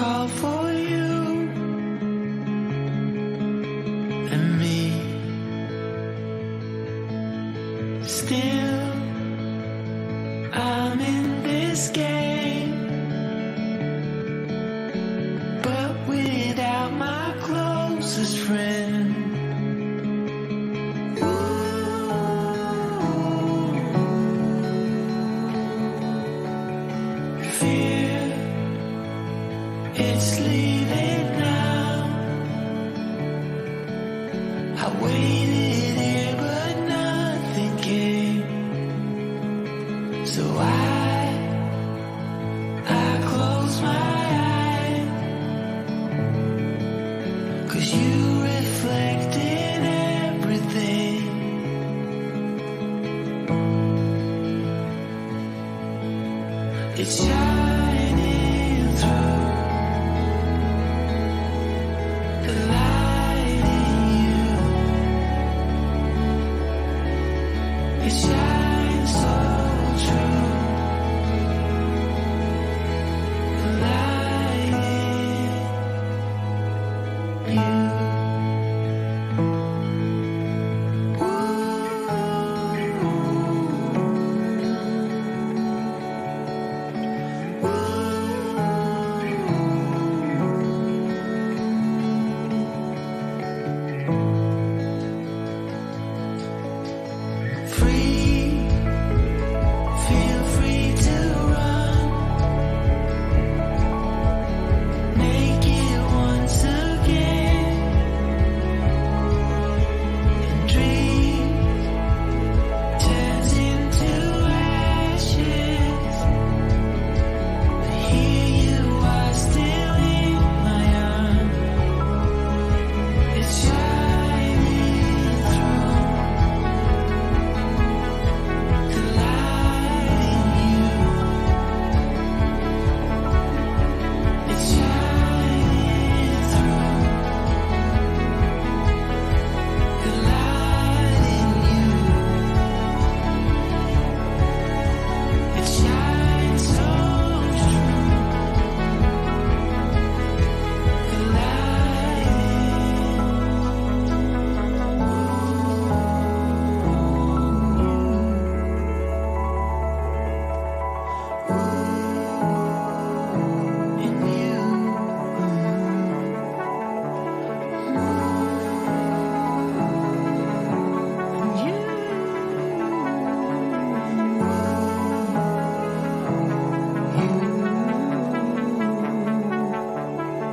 call for you and me. Still, I'm in this game, but without my closest friend. Fear, it's leaving now. I waited here, but nothing came. So I close my eyes, 'cause you reflect in everything. It's shining through the light in you. It shines so true. The light in you. Free, feel free to run, make it once again, and dream turns into ashes. But here you are, still in my arms. It's shining through the light in you. It's shining through the light in you. It shines so true. The light in you.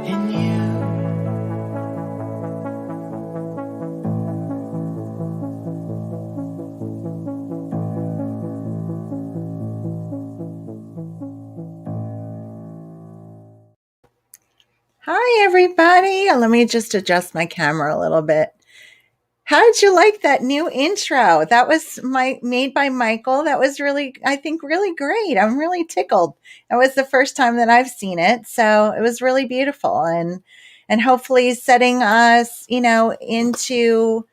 In you. Hi, everybody. Let me just adjust my camera a little bit. How did you like that new intro? That was made by Michael. That was really, I think, really great. I'm really tickled. That was the first time that I've seen it, so it was really beautiful, and hopefully setting us, into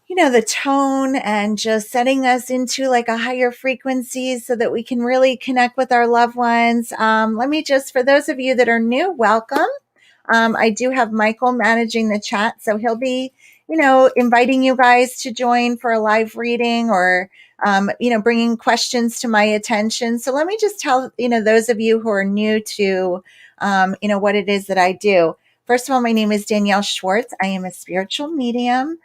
the tone and just setting us into like a higher frequency so that we can really connect with our loved ones. Let me just, for those of you that are new, welcome. I do have Michael managing the chat, so he'll be, inviting you guys to join for a live reading or, bringing questions to my attention. So let me just tell, those of you who are new to, what it is that I do. First of all, my name is Danielle Schwartz. I am a spiritual medium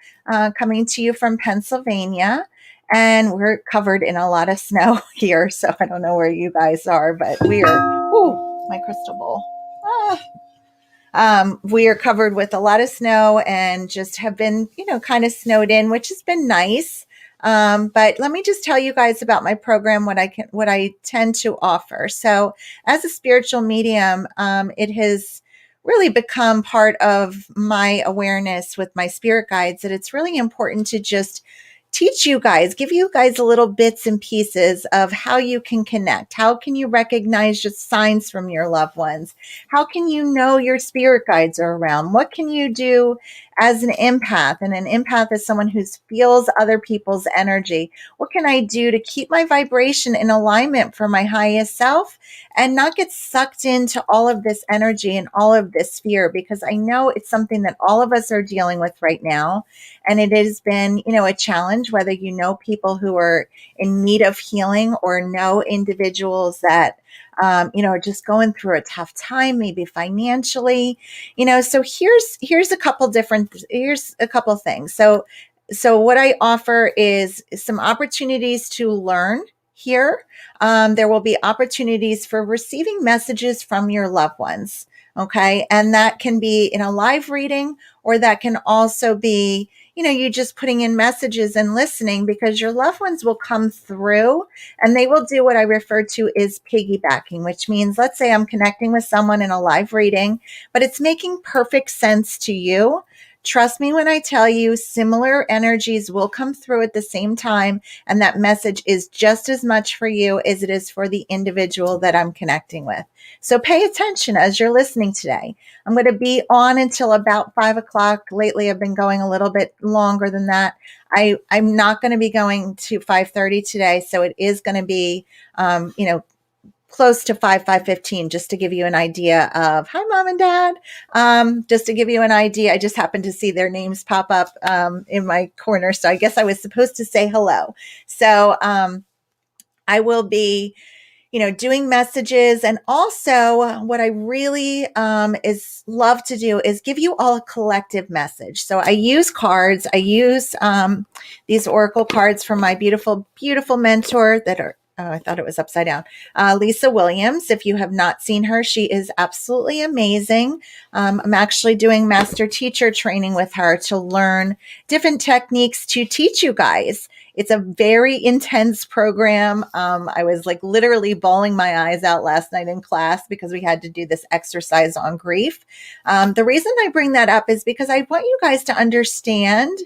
coming to you from Pennsylvania. And we're covered in a lot of snow here, so I don't know where you guys are, but we are, ooh, my crystal ball. We are covered with a lot of snow and just have been, kind of snowed in, which has been nice. But let me just tell you guys about my program, what I tend to offer. So as a spiritual medium, it has really become part of my awareness with my spirit guides that it's really important to just teach you guys, give you guys a little bits and pieces of how you can connect. How can you recognize just signs from your loved ones? How can you know your spirit guides are around? What can you do as an empath, and an empath is someone who feels other people's energy. What can I do to keep my vibration in alignment for my highest self and not get sucked into all of this energy and all of this fear? Because I know it's something that all of us are dealing with right now. And it has been, a challenge, whether you know people who are in need of healing or know individuals that are just going through a tough time, maybe financially, so here's a couple things. So what I offer is some opportunities to learn here. There will be opportunities for receiving messages from your loved ones. Okay. And that can be in a live reading, or that can also be, you just putting in messages and listening, because your loved ones will come through and they will do what I refer to as piggybacking, which means, let's say I'm connecting with someone in a live reading, but it's making perfect sense to you. Trust me when I tell you, similar energies will come through at the same time, and that message is just as much for you as it is for the individual that I'm connecting with. So pay attention as you're listening today. I'm going to be on until about 5 o'clock. Lately, I've been going a little bit longer than that. I'm not going to be going to 5:30 today, so it is going to be, close to 5:15, just to give you an idea of, hi, Mom and Dad. Just to give you an idea, I just happened to see their names pop up in my corner, so I guess I was supposed to say hello. So I will be doing messages. And also what I really is love to do is give you all a collective message. So I use cards. I use these oracle cards from my beautiful, beautiful mentor that are, oh, I thought it was upside down. Lisa Williams. If you have not seen her, she is absolutely amazing. I'm actually doing master teacher training with her to learn different techniques to teach you guys. It's a very intense program. I was like literally bawling my eyes out last night in class because we had to do this exercise on grief. The reason I bring that up is because I want you guys to understand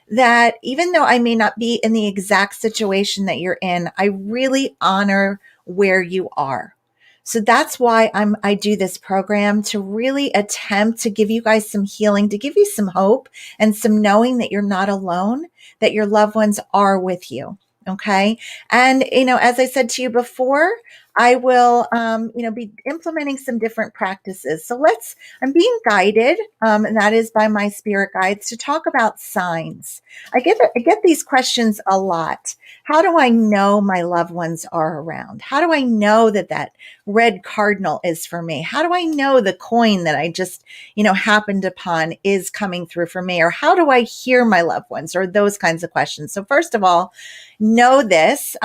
that even though I may not be in the exact situation that you're in, I really honor where you are. So that's why I do this program, to really attempt to give you guys some healing, to give you some hope and some knowing that you're not alone, that your loved ones are with you. Okay. And, as I said to you before, I will, be implementing some different practices. So I'm being guided, and that is by my spirit guides, to talk about signs. I get these questions a lot. How do I know my loved ones are around? How do I know that red cardinal is for me? How do I know the coin that I just, happened upon is coming through for me? Or how do I hear my loved ones? Or those kinds of questions. So first of all, know this.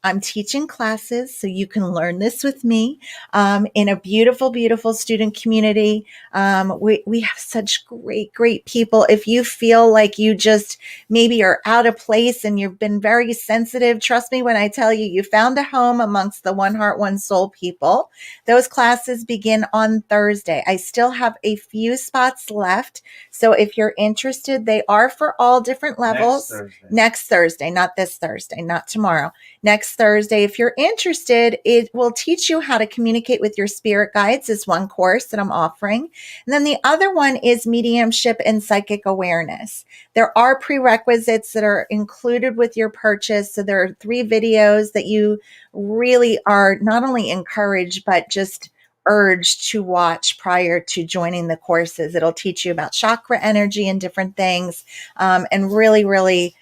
I'm teaching classes, so you can learn this with me in a beautiful, beautiful student community. We have such great, great people. If you feel like you just maybe are out of place and you've been very sensitive, trust me when I tell you, you found a home amongst the One Heart, One Soul people. Those classes begin on Thursday. I still have a few spots left. So if you're interested, they are for all different levels. Next Thursday, not this Thursday, not tomorrow. Next Thursday. If you're interested, it will teach you how to communicate with your spirit guides, is one course that I'm offering. And then the other one is mediumship and psychic awareness. There are prerequisites that are included with your purchase. So there are 3 videos that you really are not only encouraged, but just urged to watch prior to joining the courses. It'll teach you about chakra energy and different things, and really, really,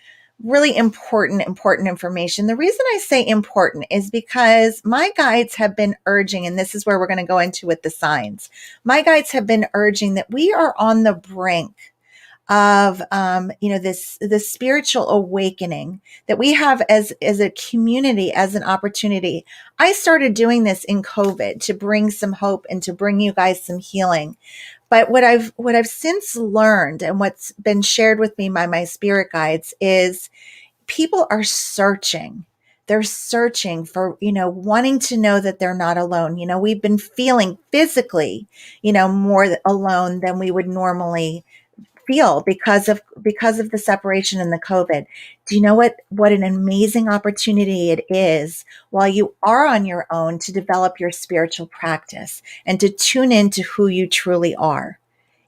really important information. The reason I say important is because my guides have been urging, and this is where we're going to go into with the signs. My guides have been urging that we are on the brink of this spiritual awakening that we have as a community, as an opportunity. I started doing this in COVID to bring some hope and to bring you guys some healing. But what I've since learned, and what's been shared with me by my spirit guides, is people are searching. They're searching for, wanting to know that they're not alone. We've been feeling physically, more alone than we would normally feel because of the separation and the COVID. Do you know what an amazing opportunity it is while you are on your own to develop your spiritual practice and to tune into who you truly are?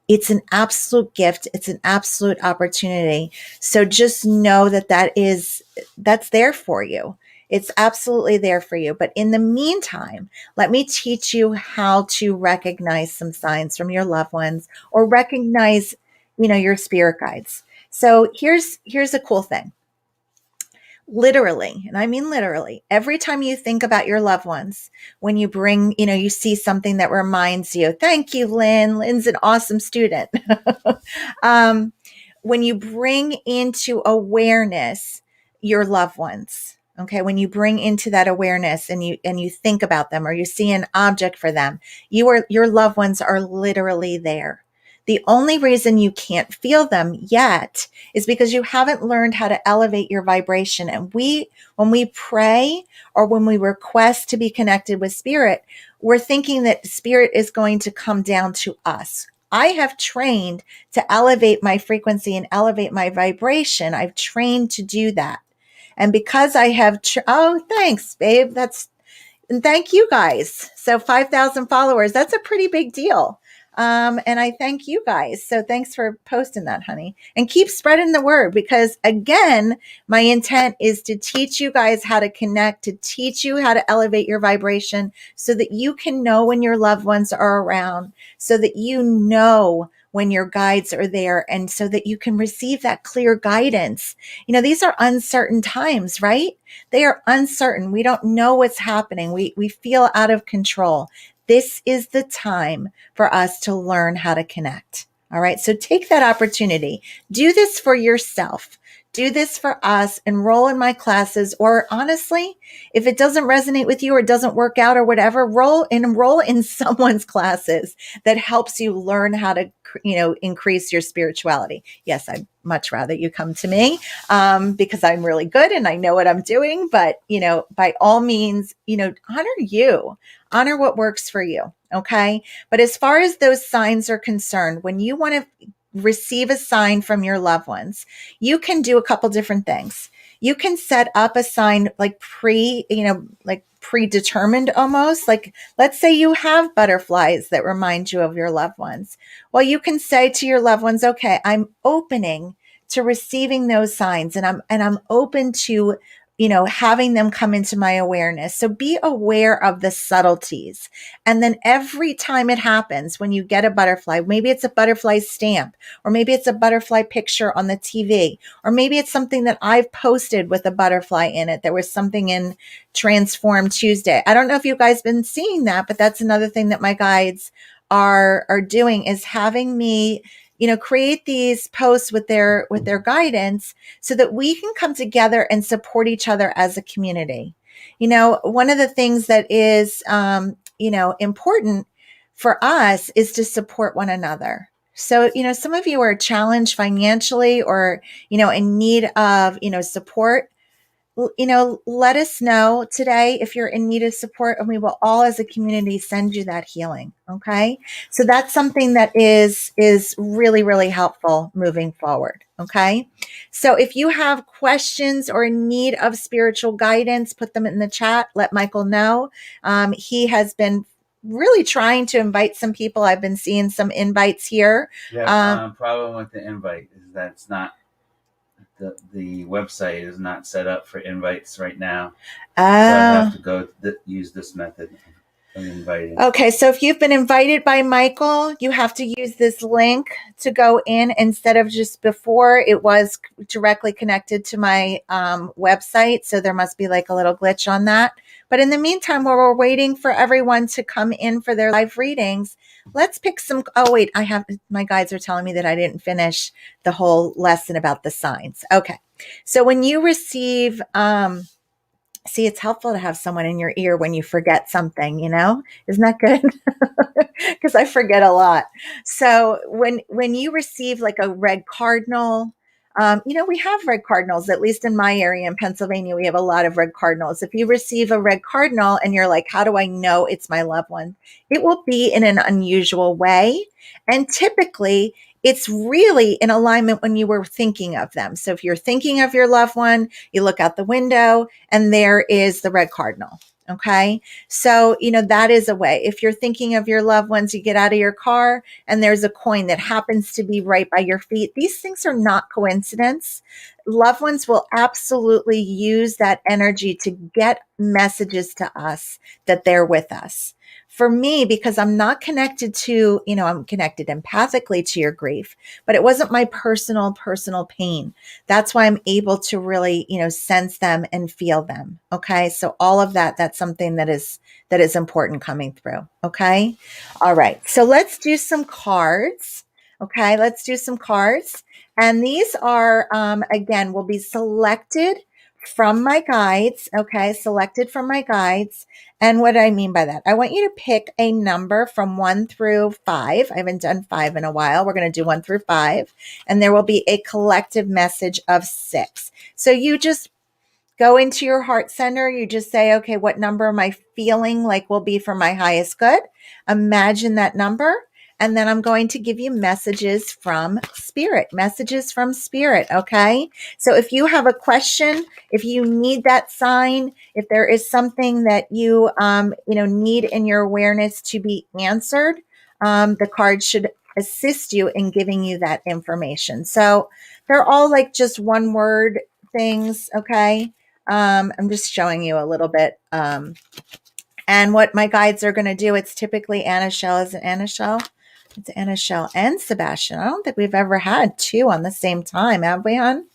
It's an absolute gift. It's an absolute opportunity. So just know that that's there for you. It's absolutely there for you. But in the meantime, let me teach you how to recognize some signs from your loved ones or recognize, your spirit guides. So here's a cool thing. Literally, and I mean literally, every time you think about your loved ones, when you bring, you see something that reminds you, thank you, Lynn. Lynn's an awesome student. um, when you bring into awareness your loved ones, okay, when you bring into that awareness and you think about them or you see an object for them, your loved ones are literally there. The only reason you can't feel them yet is because you haven't learned how to elevate your vibration. And when we pray or when we request to be connected with spirit, we're thinking that spirit is going to come down to us. I have trained to elevate my frequency and elevate my vibration. I've trained to do that. And because I have, oh, thanks, babe. And thank you guys. So 5,000 followers, that's a pretty big deal. And I thank you guys. So thanks for posting that, honey. And keep spreading the word because, again, my intent is to teach you guys how to connect, to teach you how to elevate your vibration so that you can know when your loved ones are around, so that you know when your guides are there, and so that you can receive that clear guidance. These are uncertain times, right? They are uncertain. We don't know what's happening. We feel out of control. This is the time for us to learn how to connect. All right. So take that opportunity. Do this for yourself. Do this for us. Enroll in my classes. Or honestly, if it doesn't resonate with you or doesn't work out or whatever, enroll in someone's classes that helps you learn how to, increase your spirituality. Yes, I'd much rather you come to me because I'm really good and I know what I'm doing. But, by all means, honor what works for you. Okay. But as far as those signs are concerned, when you want to receive a sign from your loved ones, you can do a couple different things. You can set up a sign like predetermined almost. Like, let's say you have butterflies that remind you of your loved ones. Well, you can say to your loved ones, okay, I'm opening to receiving those signs and I'm open to having them come into my awareness. So be aware of the subtleties. And then every time it happens, when you get a butterfly, maybe it's a butterfly stamp, or maybe it's a butterfly picture on the TV, or maybe it's something that I've posted with a butterfly in it. There was something in Transform Tuesday. I don't know if you guys been seeing that, but that's another thing that my guides are doing, is having me create these posts with their guidance so that we can come together and support each other as a community. One of the things that is, important for us is to support one another. So, some of you are challenged financially or, in need of, support. Let us know today if you're in need of support, and we will all as a community send you that healing. Okay. So that's something that is really, really helpful moving forward. Okay. So if you have questions or in need of spiritual guidance, put them in the chat. Let Michael know. He has been really trying to invite some people. I've been seeing some invites here. Yeah, problem with the invite is that it's not, the website is not set up for invites right now. So I have to go use this method of inviting. Okay, so if you've been invited by Michael, you have to use this link to go in instead of just before it was directly connected to my website. So there must be like a little glitch on that. But in the meantime, while we're waiting for everyone to come in for their live readings, let's pick some. Oh, wait, my guides are telling me that I didn't finish the whole lesson about the signs. Okay, so when you receive, see, it's helpful to have someone in your ear when you forget something, isn't that good? Because I forget a lot. So when you receive like a red cardinal, we have red cardinals, at least in my area in Pennsylvania, we have a lot of red cardinals. If you receive a red cardinal and you're like, how do I know it's my loved one? It will be in an unusual way. And typically it's really in alignment when you were thinking of them. So if you're thinking of your loved one, you look out the window and there is the red cardinal. Okay. So, that is a way. If you're thinking of your loved ones, you get out of your car and there's a coin that happens to be right by your feet. These things are not coincidence. Loved ones will absolutely use that energy to get messages to us that they're with us. For me, because I'm not connected to, I'm connected empathically to your grief, but it wasn't my personal pain. That's why I'm able to really, sense them and feel them. Okay. So all of that's something that is important coming through. Okay. All right. So let's do some cards. Okay. Let's do some cards. And these are, again, will be selected from my guides. Okay. Selected from my guides. And what do I mean by that? I want you to pick a number from 1 through 5. I haven't done 5 in a while. We're going to do 1 through 5. And there will be a collective message of 6. So you just go into your heart center. You just say, okay, what number am I feeling like will be for my highest good? Imagine that number. And then I'm going to give you messages from spirit, Okay. So if you have a question, if you need that sign, if there is something that you, need in your awareness to be answered, the card should assist you in giving you that information. So they're all like just one word things. Okay. I'm just showing you a little bit. And what my guides are going to do, it's typically Anna Shell. Is it Anna Shell? It's Anna Shell and Sebastian. I don't think we've ever had 2 on the same time, have we, hon?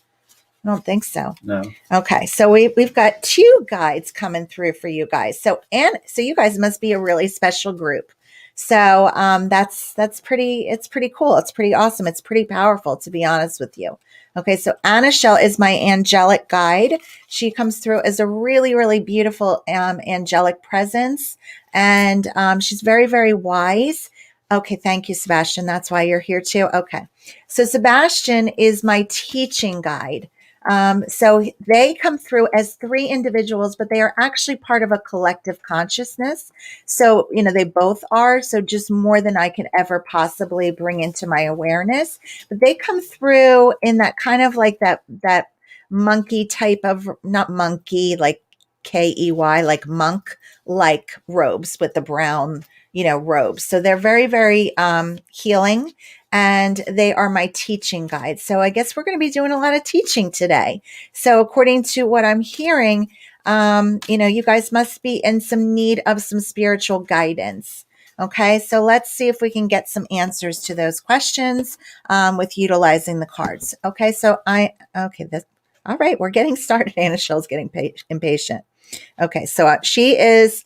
I don't think so. No. Okay, so we've got 2 guides coming through for you guys. So you guys must be a really special group. So that's pretty. It's pretty cool. It's pretty awesome. It's pretty powerful, to be honest with you. Okay, so Anna Shell is my angelic guide. She comes through as a really, really beautiful angelic presence, and she's very, very wise. Okay, thank you, Sebastian. That's why you're here too. Okay, so Sebastian is my teaching guide. So they come through as 3 individuals, but they are actually part of a collective consciousness. So, they both are. So just more than I could ever possibly bring into my awareness. But they come through in that kind of like that monkey type of, not monkey, like KEY, like monk, like robes with the brown, robes. So they're very, very healing. And they are my teaching guides. So I guess we're going to be doing a lot of teaching today. So according to what I'm hearing, you guys must be in some need of some spiritual guidance. Okay, so let's see if we can get some answers to those questions with utilizing the cards. Okay, all right, we're getting started. Anna Shell's getting impatient. Okay, so she is...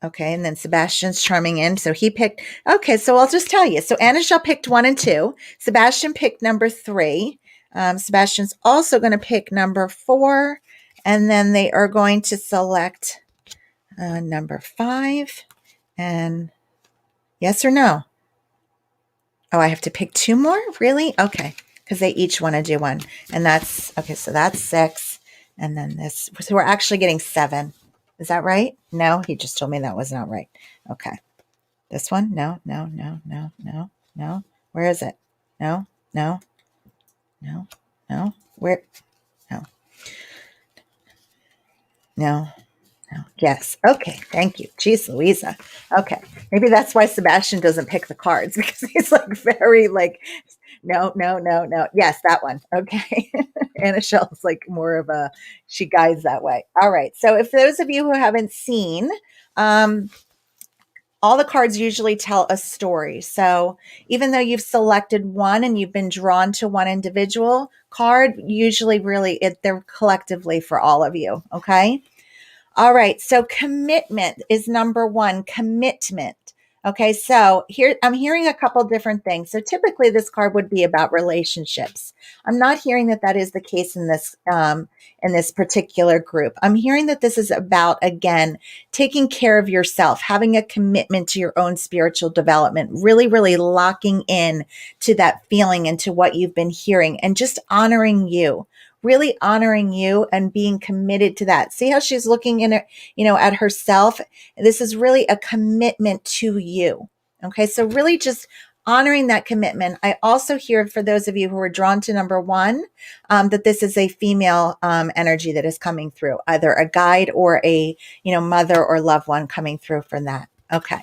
Okay, and then Sebastian's charming in. So he picked, okay, so I'll just tell you. So Anna Shell picked 1 and 2. Sebastian picked number 3. Sebastian's also going to pick number 4. And then they are going to select number 5. And yes or no? Oh, I have to pick 2 more? Really? Okay, because they each want to do 1. And that's, okay, so that's 6. And then this, so we're actually getting 7. Is that right? No, he just told me that was not right. Okay. This one? No. Where is it? No. Where? No. Yes. Okay. Thank you. Jeez Louisa. Okay. Maybe that's why Sebastian doesn't pick the cards, because he's like very like, no. Yes, that one. Okay. Anna Shell's like more of a, she guides that way. All right. So if those of you who haven't seen, all the cards usually tell a story. So even though you've selected 1 and you've been drawn to 1 individual card, usually really they're collectively for all of you. Okay. All right. So commitment is number 1, commitment. Okay. So here I'm hearing a couple different things. So typically this card would be about relationships. I'm not hearing that is the case in this particular group. I'm hearing that this is about, again, taking care of yourself, having a commitment to your own spiritual development, really, really locking in to that feeling and to what you've been hearing, and just honoring you. Really honoring you and being committed to that. See how she's looking in it, at herself. This is really a commitment to you. Okay. So really just honoring that commitment. I also hear, for those of you who are drawn to number one, that this is a female energy that is coming through, either a guide or a, mother or loved one coming through from that. Okay.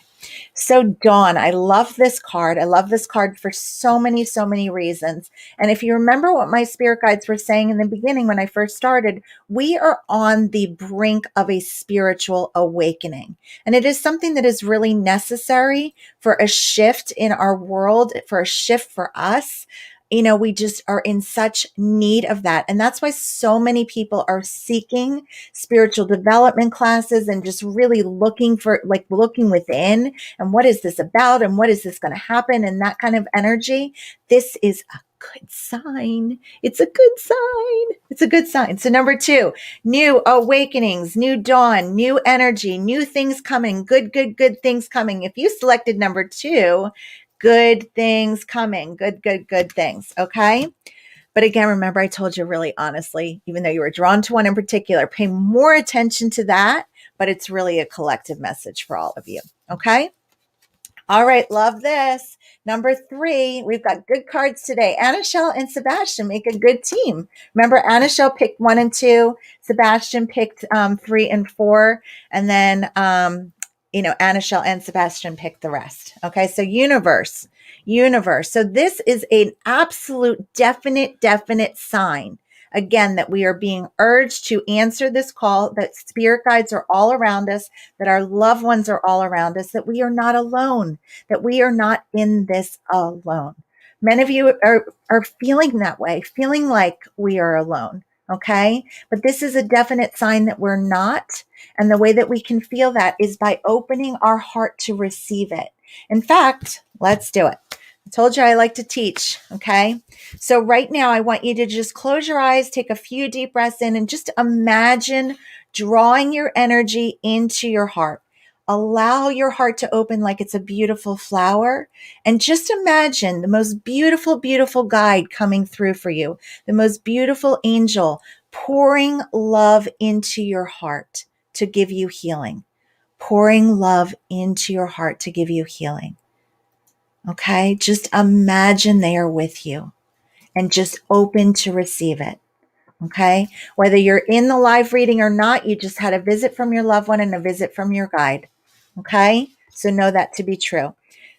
So Dawn, I love this card. I love this card for so many reasons. And if you remember what my spirit guides were saying in the beginning when I first started, we are on the brink of a spiritual awakening. And it is something that is really necessary for a shift in our world, for a shift for us. We just are in such need of that. And that's why so many people are seeking spiritual development classes and just really looking within, and what is this about, and what is this going to happen, and that kind of energy. This is a good sign. It's a good sign. It's a good sign. So number 2, new awakenings, new dawn, new energy, new things coming, good things coming. If you selected number 2, good things coming, good things. Okay. But again, remember, I told you really honestly, even though you were drawn to one in particular, pay more attention to that, but it's really a collective message for all of you. Okay. All right. Love this. Number 3, we've got good cards today. Annashelle and Sebastian make a good team. Remember, Annashelle picked 1 and 2. Sebastian picked 3 and 4. And then, Annashelle and Sebastian picked the rest. Okay. So universe. So this is an absolute definite sign, again, that we are being urged to answer this call, that spirit guides are all around us, that our loved ones are all around us, that we are not alone, that we are not in this alone. Many of you are feeling that way, feeling like we are alone. Okay. But this is a definite sign that we're not. And the way that we can feel that is by opening our heart to receive it. In fact, let's do it. I told you I like to teach. Okay. So right now I want you to just close your eyes, take a few deep breaths in, and just imagine drawing your energy into your heart. Allow your heart to open like it's a beautiful flower, and just imagine the most beautiful guide coming through for you, the most beautiful angel pouring love into your heart to give you healing, pouring love into your heart to give you healing. Okay, just imagine they are with you and just open to receive it. Okay, whether you're in the live reading or not, you just had a visit from your loved one and a visit from your guide. Okay, so know that to be true.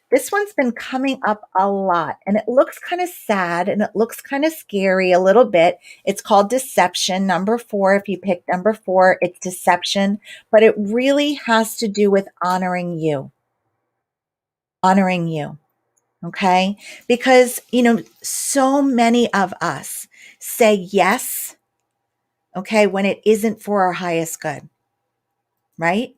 This one's been coming up a lot, and it looks kind of sad and it looks kind of scary a little bit. It's called deception. Number 4, if you picked number 4, it's deception, but it really has to do with honoring you. Honoring you. Okay. Because, so many of us say yes. Okay. When it isn't for our highest good. Right.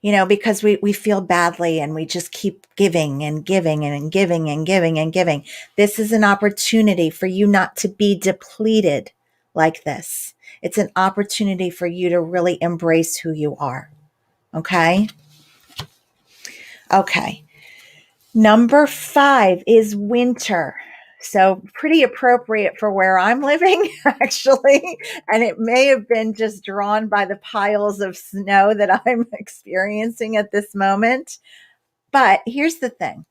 Because we feel badly and we just keep giving and giving and giving and giving and giving. This is an opportunity for you not to be depleted like this. It's an opportunity for you to really embrace who you are. Okay. Okay. Number 5 is winter. So pretty appropriate for where I'm living, actually. And it may have been just drawn by the piles of snow that I'm experiencing at this moment. But here's the thing.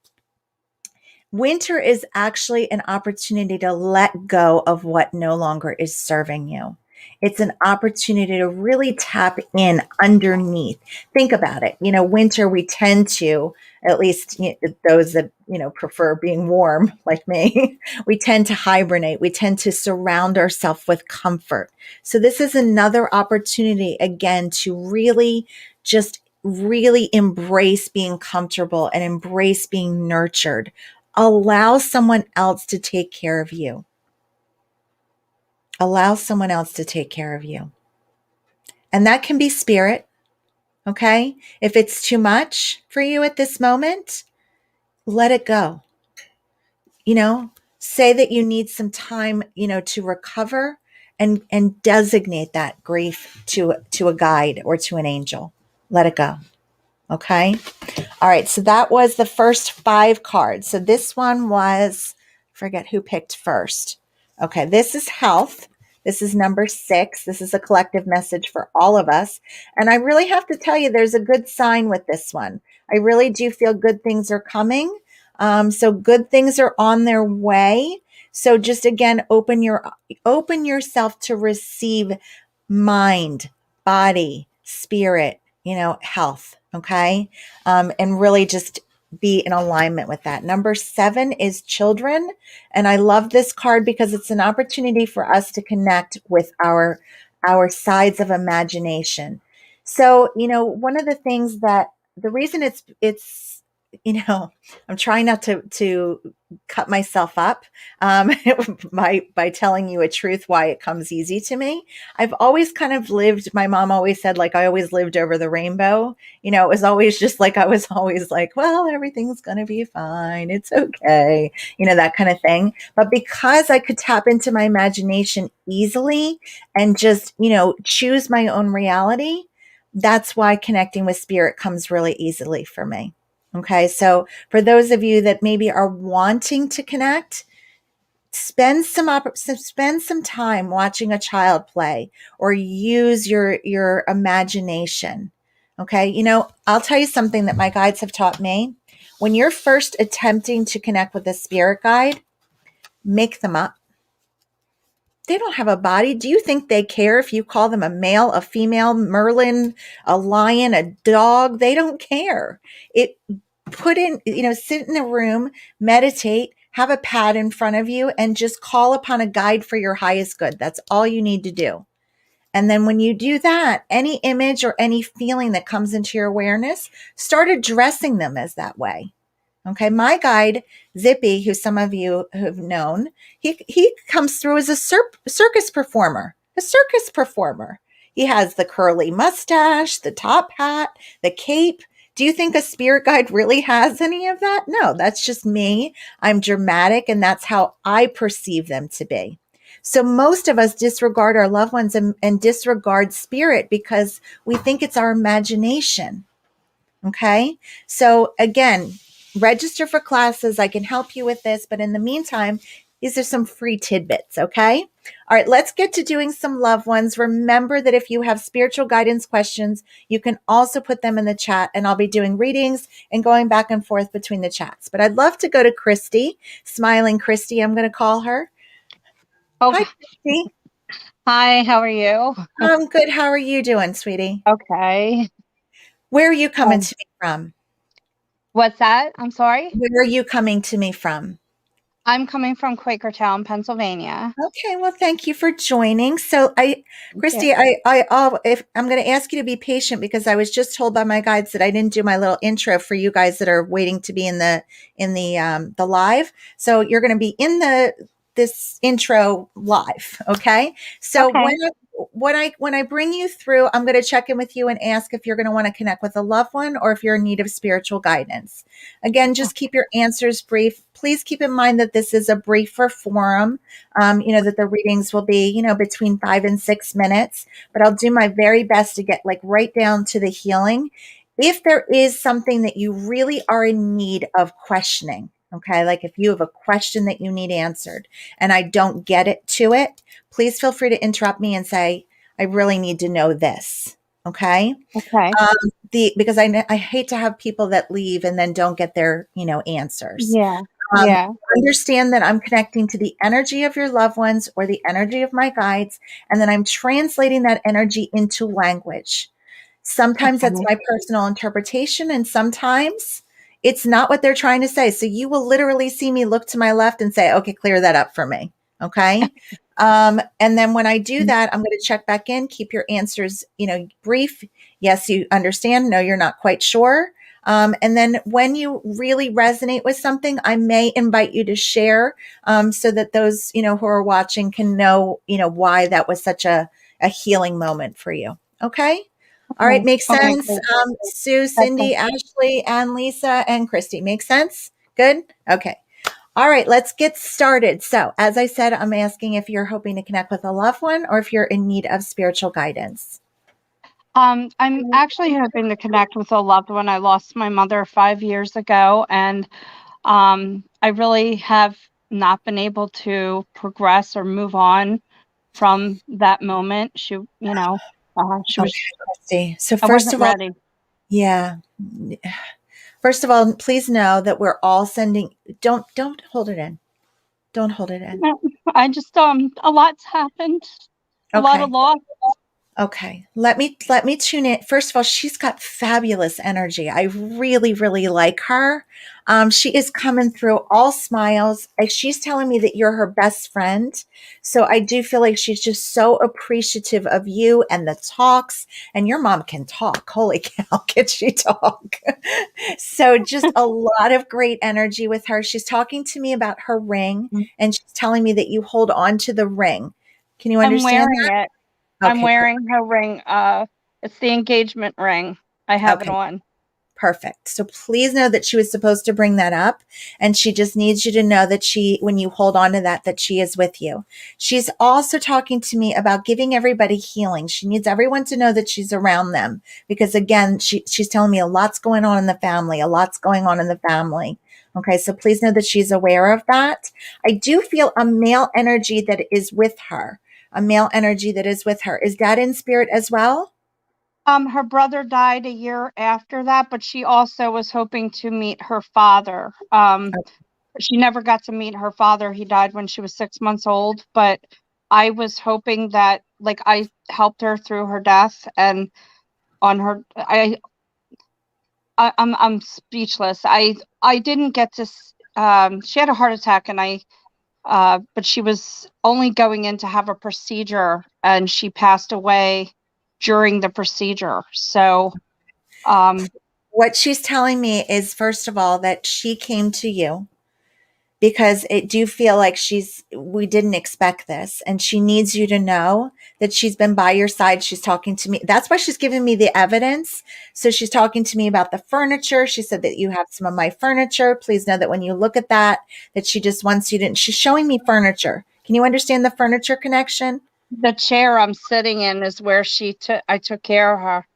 Winter is actually an opportunity to let go of what no longer is serving you. It's an opportunity to really tap in underneath. Think about it. Winter, we tend to, at least those that, prefer being warm like me, we tend to hibernate. We tend to surround ourselves with comfort. So this is another opportunity, again, to really embrace being comfortable and embrace being nurtured. Allow someone else to take care of you. Allow someone else to take care of you. And that can be spirit. Okay. If it's too much for you at this moment, let it go. Say that you need some time, to recover and designate that grief to a guide or to an angel. Let it go. Okay. All right. So that was the first 5 cards. So this one was, forget who picked first. Okay. This is health. This is number 6. This is a collective message for all of us. And I really have to tell you, there's a good sign with this one. I really do feel good things are coming. So good things are on their way. So just again, open yourself to receive mind, body, spirit, health. Okay. And really just be in alignment with that. Number 7 is children. And I love this card because it's an opportunity for us to connect with our sides of imagination. So, one of the things that the reason it's, I'm trying not to cut myself up by telling you a truth why it comes easy to me. I've always kind of lived, my mom always said, like, I always lived over the rainbow. It was always just like, I was always like, well, everything's going to be fine. It's okay. That kind of thing. But because I could tap into my imagination easily and just, choose my own reality, that's why connecting with spirit comes really easily for me. Okay. So for those of you that maybe are wanting to connect, spend some time watching a child play or use your imagination. Okay. I'll tell you something that my guides have taught me. When you're first attempting to connect with a spirit guide, make them up. They don't have a body. Do you think they care if you call them a male, a female, Merlin, a lion, a dog? They don't care. Sit in a room, meditate, have a pad in front of you, and just call upon a guide for your highest good. That's all you need to do. And then when you do that, any image or any feeling that comes into your awareness, start addressing them as that way. Okay. My guide, Zippy, who some of you have known, he comes through as a circus performer, He has the curly mustache, the top hat, the cape. Do you think a spirit guide really has any of that? No, that's just me. I'm dramatic, and that's how I perceive them to be. So most of us disregard our loved ones and disregard spirit because we think it's our imagination. Okay. So again, register for classes. I can help you with this. But in the meantime, these are some free tidbits. Okay. All right. Let's get to doing some loved ones. Remember that if you have spiritual guidance questions, you can also put them in the chat, and I'll be doing readings and going back and forth between the chats. But I'd love to go to Christy, Smiling Christy. I'm going to call her. Oh, Hi, Christy. hi, how are you? I'm good. How are you doing, sweetie? Okay. Where are you coming to me from? What's that? I'm sorry. Where are you coming to me from? I'm coming from Quakertown, Pennsylvania. Okay, well, thank you for joining. So, Christy, Yeah. if I'm going to ask you to be patient because I was just told by my guides that I didn't do my little intro for you guys that are waiting to be in the live. So you're going to be in this intro live. Okay. So Okay. when I bring you through, I'm going to check in with you and ask if you're going to want to connect with a loved one or if you're in need of spiritual guidance. Again, just keep your answers brief. Please keep in mind that this is a briefer forum, that the readings will be, between 5 and 6 minutes, but I'll do my very best to get right down to the healing. If there is something that you really are in need of questioning, okay, like if you have a question that you need answered and I don't get to it, please feel free to interrupt me and say, I really need to know this. Okay. Okay. Because I hate to have people that leave and then don't get their, answers. Yeah. Yeah. Understand that I'm connecting to the energy of your loved ones or the energy of my guides, and then I'm translating that energy into language. Sometimes that's Okay. my personal interpretation, and sometimes it's not what they're trying to say. So you will literally see me look to my left and say, okay, clear that up for me. Okay. And then when I do that, I'm going to check back in, keep your answers, brief. Yes, you understand. No, you're not quite sure. And then when you really resonate with something, I may invite you to share so that those, who are watching can know, why that was such a healing moment for you. Okay. All right. Makes Okay. sense. Good. Sue, Cindy, Ashley, and Lisa, and Christy. Makes sense? Good? Okay. All right. Let's get started. So as I said, I'm asking if you're hoping to connect with a loved one or if you're in need of spiritual guidance. I'm actually hoping to connect with a loved one. I lost my mother 5 years ago, and I really have not been able to progress or move on from that moment. She Okay, was, Christy. So I first wasn't of all, ready. yeah. First of all, please know that we're all sending. Don't hold it in. Don't hold it in. No, I just a lot's happened. A lot of Okay. loss. Okay. Let me tune in. First of all, she's got fabulous energy. I really, really like her. She is coming through all smiles. She's telling me that you're her best friend. So I do feel like she's just so appreciative of you and the talks. And your mom can talk. Holy cow, can she talk? So just a lot of great energy with her. She's talking to me about her ring, and she's telling me that you hold on to the ring. Can you I'm understand wearing that? it. I'm Okay, wearing her ring. It's the engagement ring. I have it okay, on. perfect. So please know that she was supposed to bring that up, and she just needs you to know that when you hold on to that, that she is with you. She's also talking to me about giving everybody healing. She needs everyone to know that she's around them because again, she's telling me a lot's going on in the family, a lot's going on in the family. Okay, so please know that she's aware of that. I do feel a male energy that is with her. A male energy that is with her. Is that in spirit as well? Her brother died a year after that, but she also was hoping to meet her father. She never got to meet her father. He died when she was 6 months old, but I was hoping that like I helped her through her death and on her I'm speechless. I didn't get to she had a heart attack and but she was only going in to have a procedure and she passed away during the procedure. So um What she's telling me is, first of all, that she came to you because it do feel like we didn't expect this. And she needs you to know that she's been by your side. She's talking to me. That's why she's giving me the evidence. So she's talking to me about the furniture. She said that you have some of my furniture. Please know that when you look at that, that she just wants you to, she's showing me furniture. Can you understand the furniture connection? the chair I'm sitting in is where I took care of her.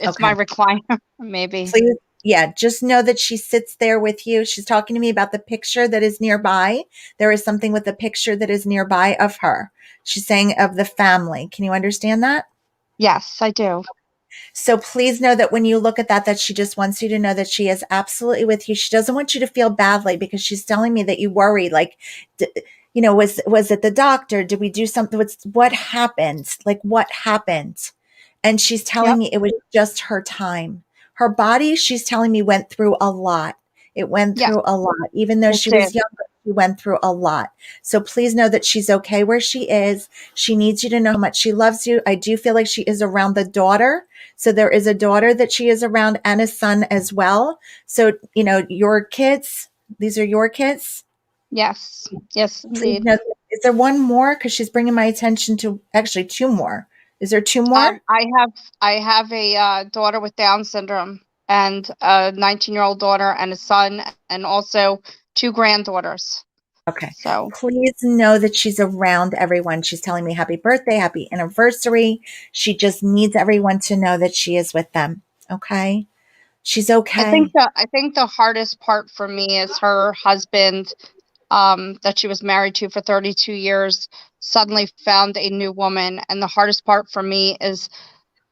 It's Okay. my recliner, maybe. Please, yeah, just know that she sits there with you. She's talking to me about the picture that is nearby. There is something with the picture that is nearby of her. She's saying of the family. Can you understand that? Yes, I do. So please know that when you look at that, that she just wants you to know that she is absolutely with you. She doesn't want you to feel badly because she's telling me that you worry. Like, was it the doctor? Did we do something? What happened? Like, what happened? And she's telling Yep. me it was just her time. Her body, she's telling me, went through a lot. It went Yes, through a lot. Even though it she was did. younger, she went through a lot. So please know that she's okay where she is. She needs you to know how much she loves you. I do feel like she is around the daughter. So there is a daughter that she is around and a son as well. So, your kids, these are your kids. Yes. Yes, Please indeed. know, is there one more? Because she's bringing my attention to actually two more. Is there two more? I have a daughter with Down syndrome and a 19-year-old daughter and a son and also two granddaughters. Okay. So Please know that she's around everyone. She's telling me happy birthday, happy anniversary. She just needs everyone to know that she is with them. Okay. She's okay. I think the hardest part for me is her husband that she was married to for 32 years suddenly found a new woman, and the hardest part for me is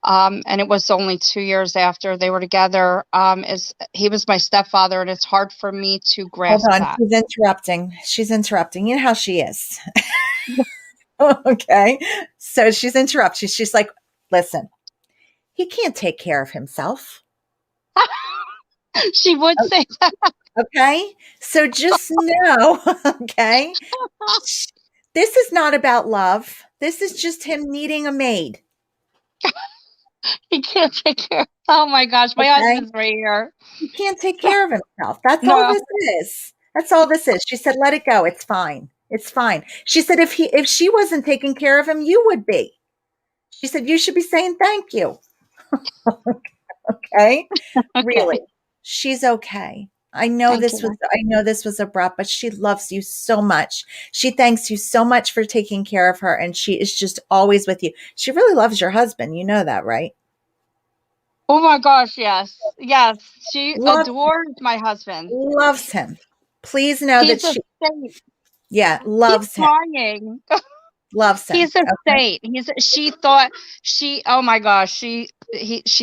and it was only 2 years after they were together, is he was my stepfather, and it's hard for me to Hold grasp on. that. She's interrupting. She's interrupting. You know how she is. Okay. So she's interrupting. She's like, listen, he can't take care of himself. She would say that. Okay. So just know, okay, this is not about love. This is just him needing a maid. He can't take care. Oh my gosh, my Okay. husband's right here. He can't take care of himself. That's all No, this is. That's all this is. She said, let it go. It's fine. It's fine. She said, if she wasn't taking care of him, you would be. She said, you should be saying thank you. Okay. Really. okay. She's okay. Thank you. I know this was abrupt, but she loves you so much. She thanks you so much for taking care of her, and she is just always with you. She really loves your husband. You know that, right? Oh my gosh, yes. Yes. She Love adores my husband. loves him. Please know that He's a she saint. yeah, He's loves him. crying. Loves him. He's a saint. She thought oh my gosh, she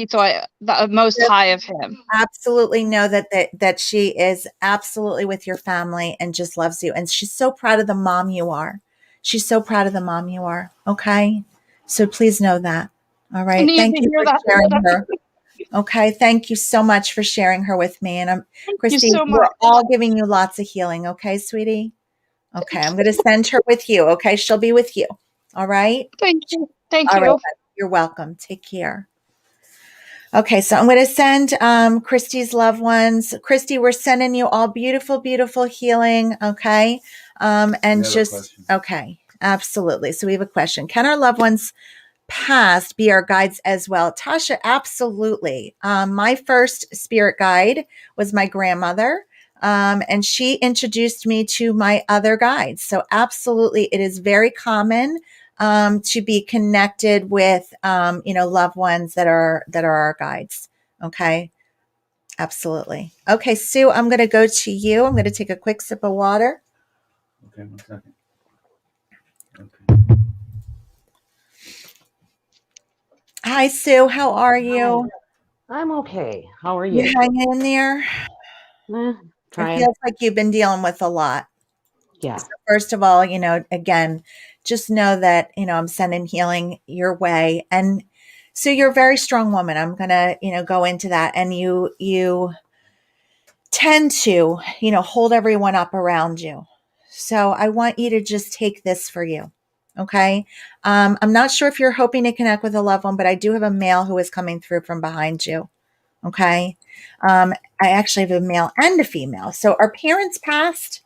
thought the most high of him. Absolutely know that she is absolutely with your family and just loves you. And she's so proud of the mom you are. She's so proud of the mom you are. Okay. So please know that. All I right. need Thank to you hear for that. sharing her. Okay. Thank you so much for sharing her with me. And Thank you Christy, so we're much. all giving you lots of healing. Okay, sweetie? Okay. I'm going to send her with you. Okay. She'll be with you. All right. Thank you. Thank All right. you. You're welcome. Take care. Okay, so I'm going to send Christy's loved ones. Christy, we're sending you all beautiful, beautiful healing. Okay, and We have a just question. okay, absolutely. So we have a question: can our loved ones past be our guides as well? Tasha, absolutely. My first spirit guide was my grandmother. And she introduced me to my other guides. So absolutely, it is very common to be connected with loved ones that are our guides. Okay, absolutely. Okay, Sue, I'm going to go to you. I'm going to take a quick sip of water. Okay, 1 second. Okay. Hi, Sue. How are you? I'm okay. How are You you? hanging in there? It Trying. feels like you've been dealing with a lot. Yeah. So first of all, again, just know that, I'm sending healing your way. And so you're a very strong woman. I'm going to, go into that. And you tend to, hold everyone up around you. So I want you to just take this for you. Okay. I'm not sure if you're hoping to connect with a loved one, but I do have a male who is coming through from behind you. Okay. I actually have a male and a female. So are parents passed?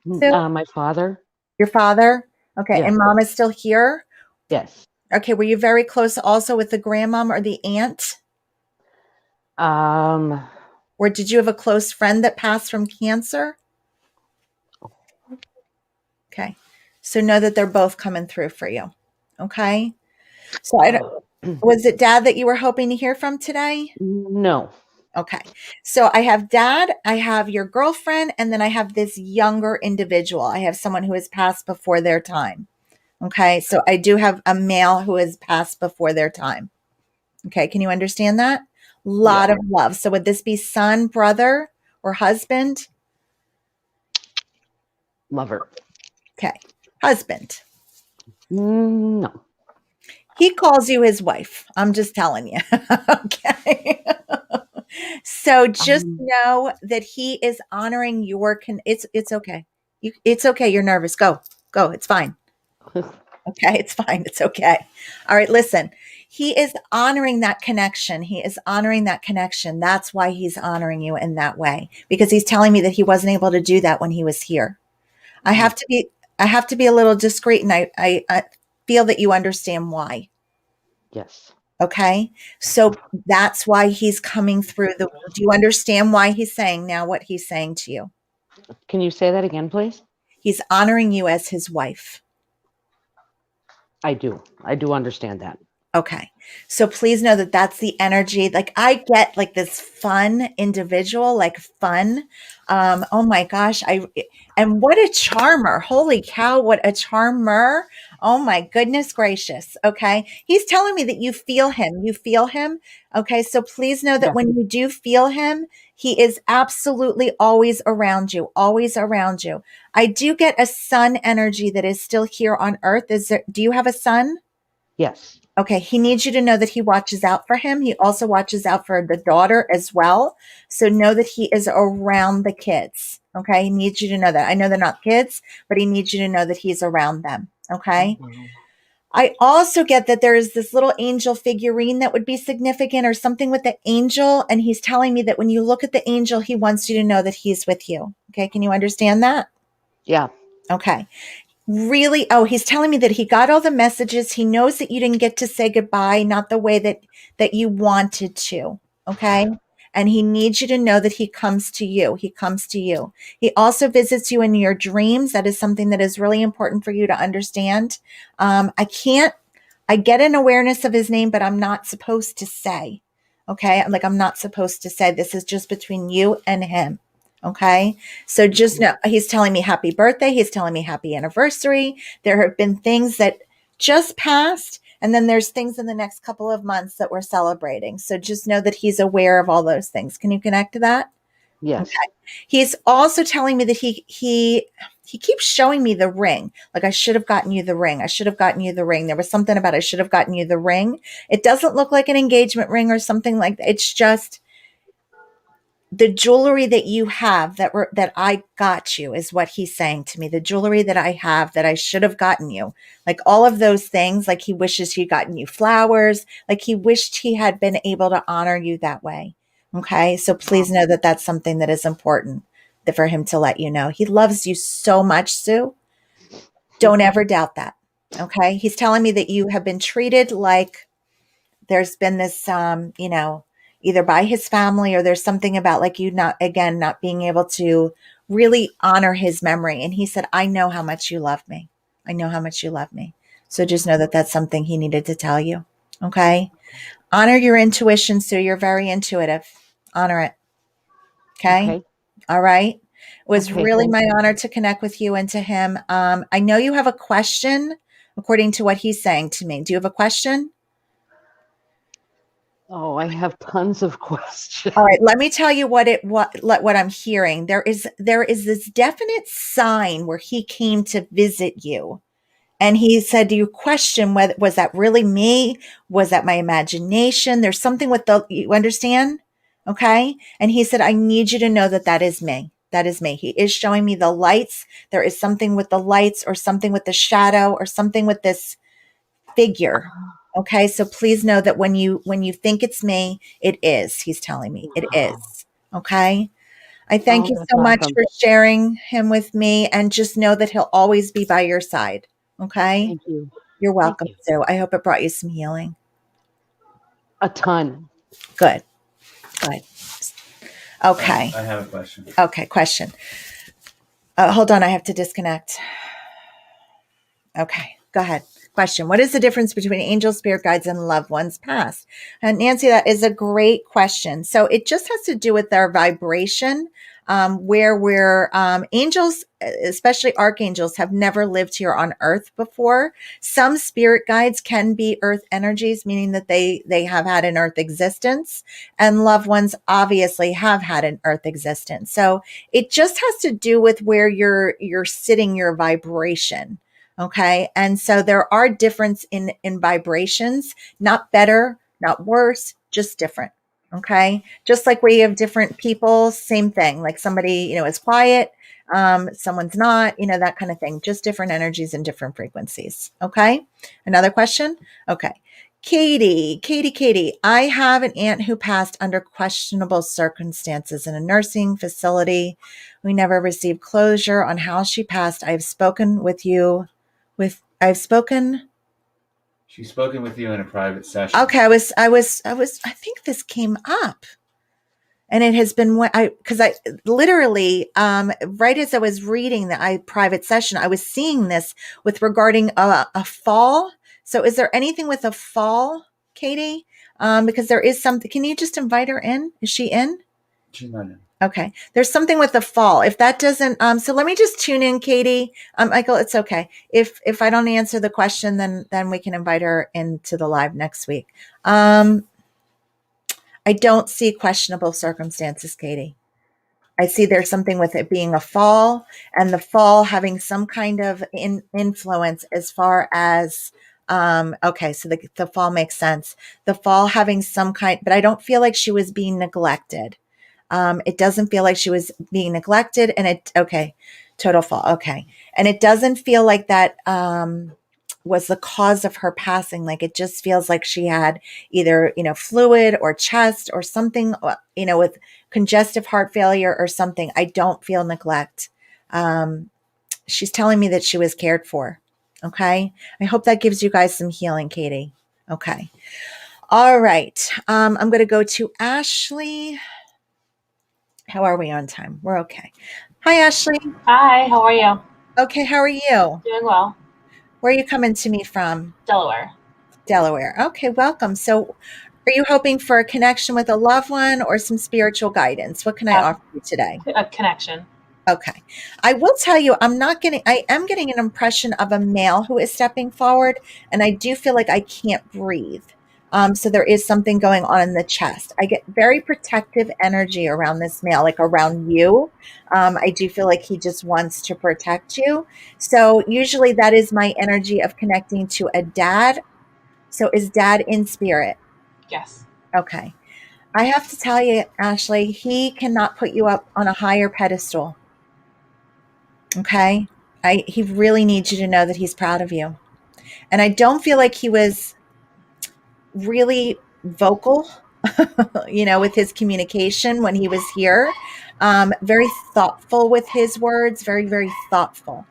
Sue? My father. Your father? Okay. Yeah. And mom is still here? Yes. Okay. Were you very close also with the grandmom or the aunt? Um. Or did you have a close friend that passed from cancer? Okay. So know that they're both coming through for you. Okay. So was it dad that you were hoping to hear from today? No. Okay. So I have dad, I have your girlfriend, and then I have this younger individual. I have someone who has passed before their time. Okay. So I do have a male who has passed before their time. Okay. Can you understand that? Lot Yeah. of love. So would this be son, brother, or husband? Lover. Okay. Husband. No. He calls you his wife. I'm just telling you. Okay. So just know that he is honoring your it's okay. It's okay. You're nervous. Go. It's fine. Okay. It's fine. It's okay. All right. Listen, he is honoring that connection. He is honoring that connection. That's why he's honoring you in that way, because he's telling me that he wasn't able to do that when he was here. I have to be a little discreet, and I feel that you understand why. Yes. Okay. So that's why he's coming through do you understand why he's saying now what he's saying to you? Can you say that again, please? He's honoring you as his wife. I do. I do understand that. Okay. So please know that that's the energy. Like I get like this fun individual, like fun. Oh my gosh. And what a charmer. Holy cow. What a charmer. Oh my goodness gracious. Okay. He's telling me that you feel him. You feel him. Okay. So please know that Yeah. when you do feel him, he is absolutely always around you, always around you. I do get a son energy that is still here on earth. Do you have a son? Yes. Okay, he needs you to know that he watches out for him. He also watches out for the daughter as well. So know that he is around the kids. Okay, he needs you to know that. I know they're not kids, but he needs you to know that he's around them. Okay. Mm-hmm. I also get that there is this little angel figurine that would be significant or something with the angel. And he's telling me that when you look at the angel, he wants you to know that he's with you. Okay, can you understand that? Yeah. Okay. Really, he's telling me that he got all the messages. He knows that you didn't get to say goodbye, not the way that you wanted to. Okay. And he needs you to know that he comes to you. He comes to you. He also visits you in your dreams. That is something that is really important for you to understand. I get an awareness of his name, but I'm not supposed to say. Okay. I'm not supposed to say. This is just between you and him. Okay. So just know he's telling me happy birthday. He's telling me happy anniversary. There have been things that just passed. And then there's things in the next couple of months that we're celebrating. So just know that he's aware of all those things. Can you connect to that? Yes. Okay. He's also telling me that he keeps showing me the ring. Like, I should have gotten you the ring. I should have gotten you the ring. There was something about I should have gotten you the ring. It doesn't look like an engagement ring or something like that. It's just the jewelry that you have that I got you is what he's saying to me. The jewelry that I have that I should have gotten you, like all of those things, like he wishes he'd gotten you flowers, like he wished he had been able to honor you that way. Okay. So please know that that's something that is important for him to let you know. He loves you so much, Sue. Don't ever doubt that. Okay. He's telling me that you have been treated like there's been this, either by his family or there's something about like you not being able to really honor his memory. And he said, I know how much you love me. I know how much you love me. So just know that that's something he needed to tell you. Okay. Honor your intuition. So you're very intuitive. Honor it. Okay. Okay. All right. It was Okay, really thank my you. honor to connect with you and to him. I know you have a question according to what he's saying to me. Do you have a question? Oh, I have tons of questions. All right, let me tell you what I'm hearing. There is this definite sign where he came to visit you. And he said, do you question whether was that really me? Was that my imagination? There's something with you understand? Okay? And he said, I need you to know that that is me. That is me. He is showing me the lights. There is something with the lights or something with the shadow or something with this figure. Okay, so please know that when you think it's me, it is. He's telling me it is. Okay. I thank Oh, you that's so much awesome. for sharing him with me, and just know that he'll always be by your side. Okay. Thank you. You're Thank welcome, you. Sue. I hope it brought you some healing. A ton. Good. Good. Okay. I have a question. Okay. Question. Hold on. I have to disconnect. Okay, go ahead. Question. What is the difference between angels, spirit guides, and loved ones past? And Nancy, that is a great question. So it just has to do with our vibration, where we're angels, especially archangels, have never lived here on earth before. Some spirit guides can be earth energies, meaning that they have had an earth existence, and loved ones obviously have had an earth existence. So it just has to do with where you're sitting your vibration. Okay. And so there are difference in vibrations, not better, not worse, just different. Okay. Just like we have different people, same thing. Like somebody, is quiet, someone's not, that kind of thing. Just different energies and different frequencies. Okay. Another question. Okay. Katie, I have an aunt who passed under questionable circumstances in a nursing facility. We never received closure on how she passed. I've spoken with you I've spoken. She's spoken with you in a private session. Okay, I think this came up. And it has been because I literally, right as I was reading the private session, I was seeing this with regarding a fall. So is there anything with a fall, Katie? Because there is something. Can you just invite her in? Is she in? She's not in. Okay. There's something with the fall. If that doesn't, so let me just tune in, Katie. Michael, it's okay. If I don't answer the question, then we can invite her into the live next week. I don't see questionable circumstances, Katie. I see there's something with it being a fall and the fall having some kind of influence as far as, okay, so the fall makes sense. The fall having some kind, but I don't feel like she was being neglected. It doesn't feel like she was being neglected and total fall. Okay. And it doesn't feel like that, was the cause of her passing. Like it just feels like she had either, fluid or chest or something, with congestive heart failure or something. I don't feel neglect. She's telling me that she was cared for. Okay. I hope that gives you guys some healing, Katie. Okay. All right. I'm going to go to Ashley. How are we on time? We're okay. Hi, Ashley. Hi, how are you? Okay, how are you? Doing well. Where are you coming to me from? Delaware. Delaware. Okay, welcome. So Are you hoping for a connection with a loved one or some spiritual guidance? What can I offer you today? A connection. Okay. I will tell you, I am getting an impression of a male who is stepping forward, and I do feel like I can't breathe. So there is something going on in the chest. I get very protective energy around this male, like around you. I do feel like he just wants to protect you. So usually that is my energy of connecting to a dad. So is dad in spirit? Yes. Okay. I have to tell you, Ashley, he cannot put you up on a higher pedestal. Okay. He really needs you to know that he's proud of you. And I don't feel like he was really vocal, with his communication when he was here. Very thoughtful with his words, very, very thoughtful.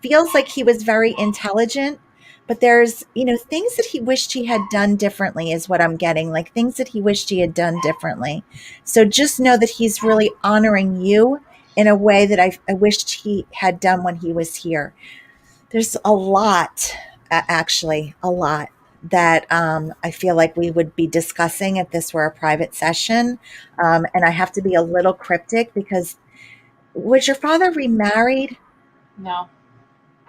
Feels like he was very intelligent, but there's, things that he wished he had done differently is what I'm getting, like things that he wished he had done differently. So just know that he's really honoring you in a way that I wished he had done when he was here. There's a lot, actually, a lot that I feel like we would be discussing if this were a private session. And I have to be a little cryptic because was your father remarried? No.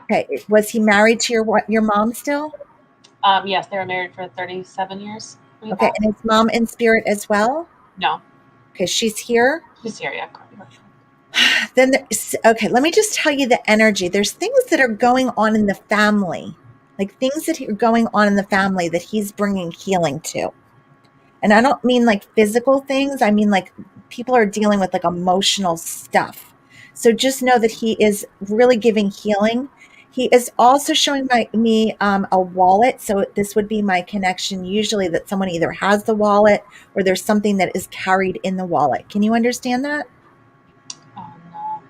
Okay. Was he married to your mom still? Yes, they were married for 37 years. Okay. And his mom in spirit as well? No. Okay. She's here? She's here, yeah. Then, okay, let me just tell you the energy. There's things that are going on in the family, like things that are going on in the family that he's bringing healing to. And I don't mean like physical things. I mean like people are dealing with like emotional stuff. So just know that he is really giving healing. He is also showing me a wallet. So this would be my connection. Usually that someone either has the wallet or there's something that is carried in the wallet. Can you understand that? Oh, no.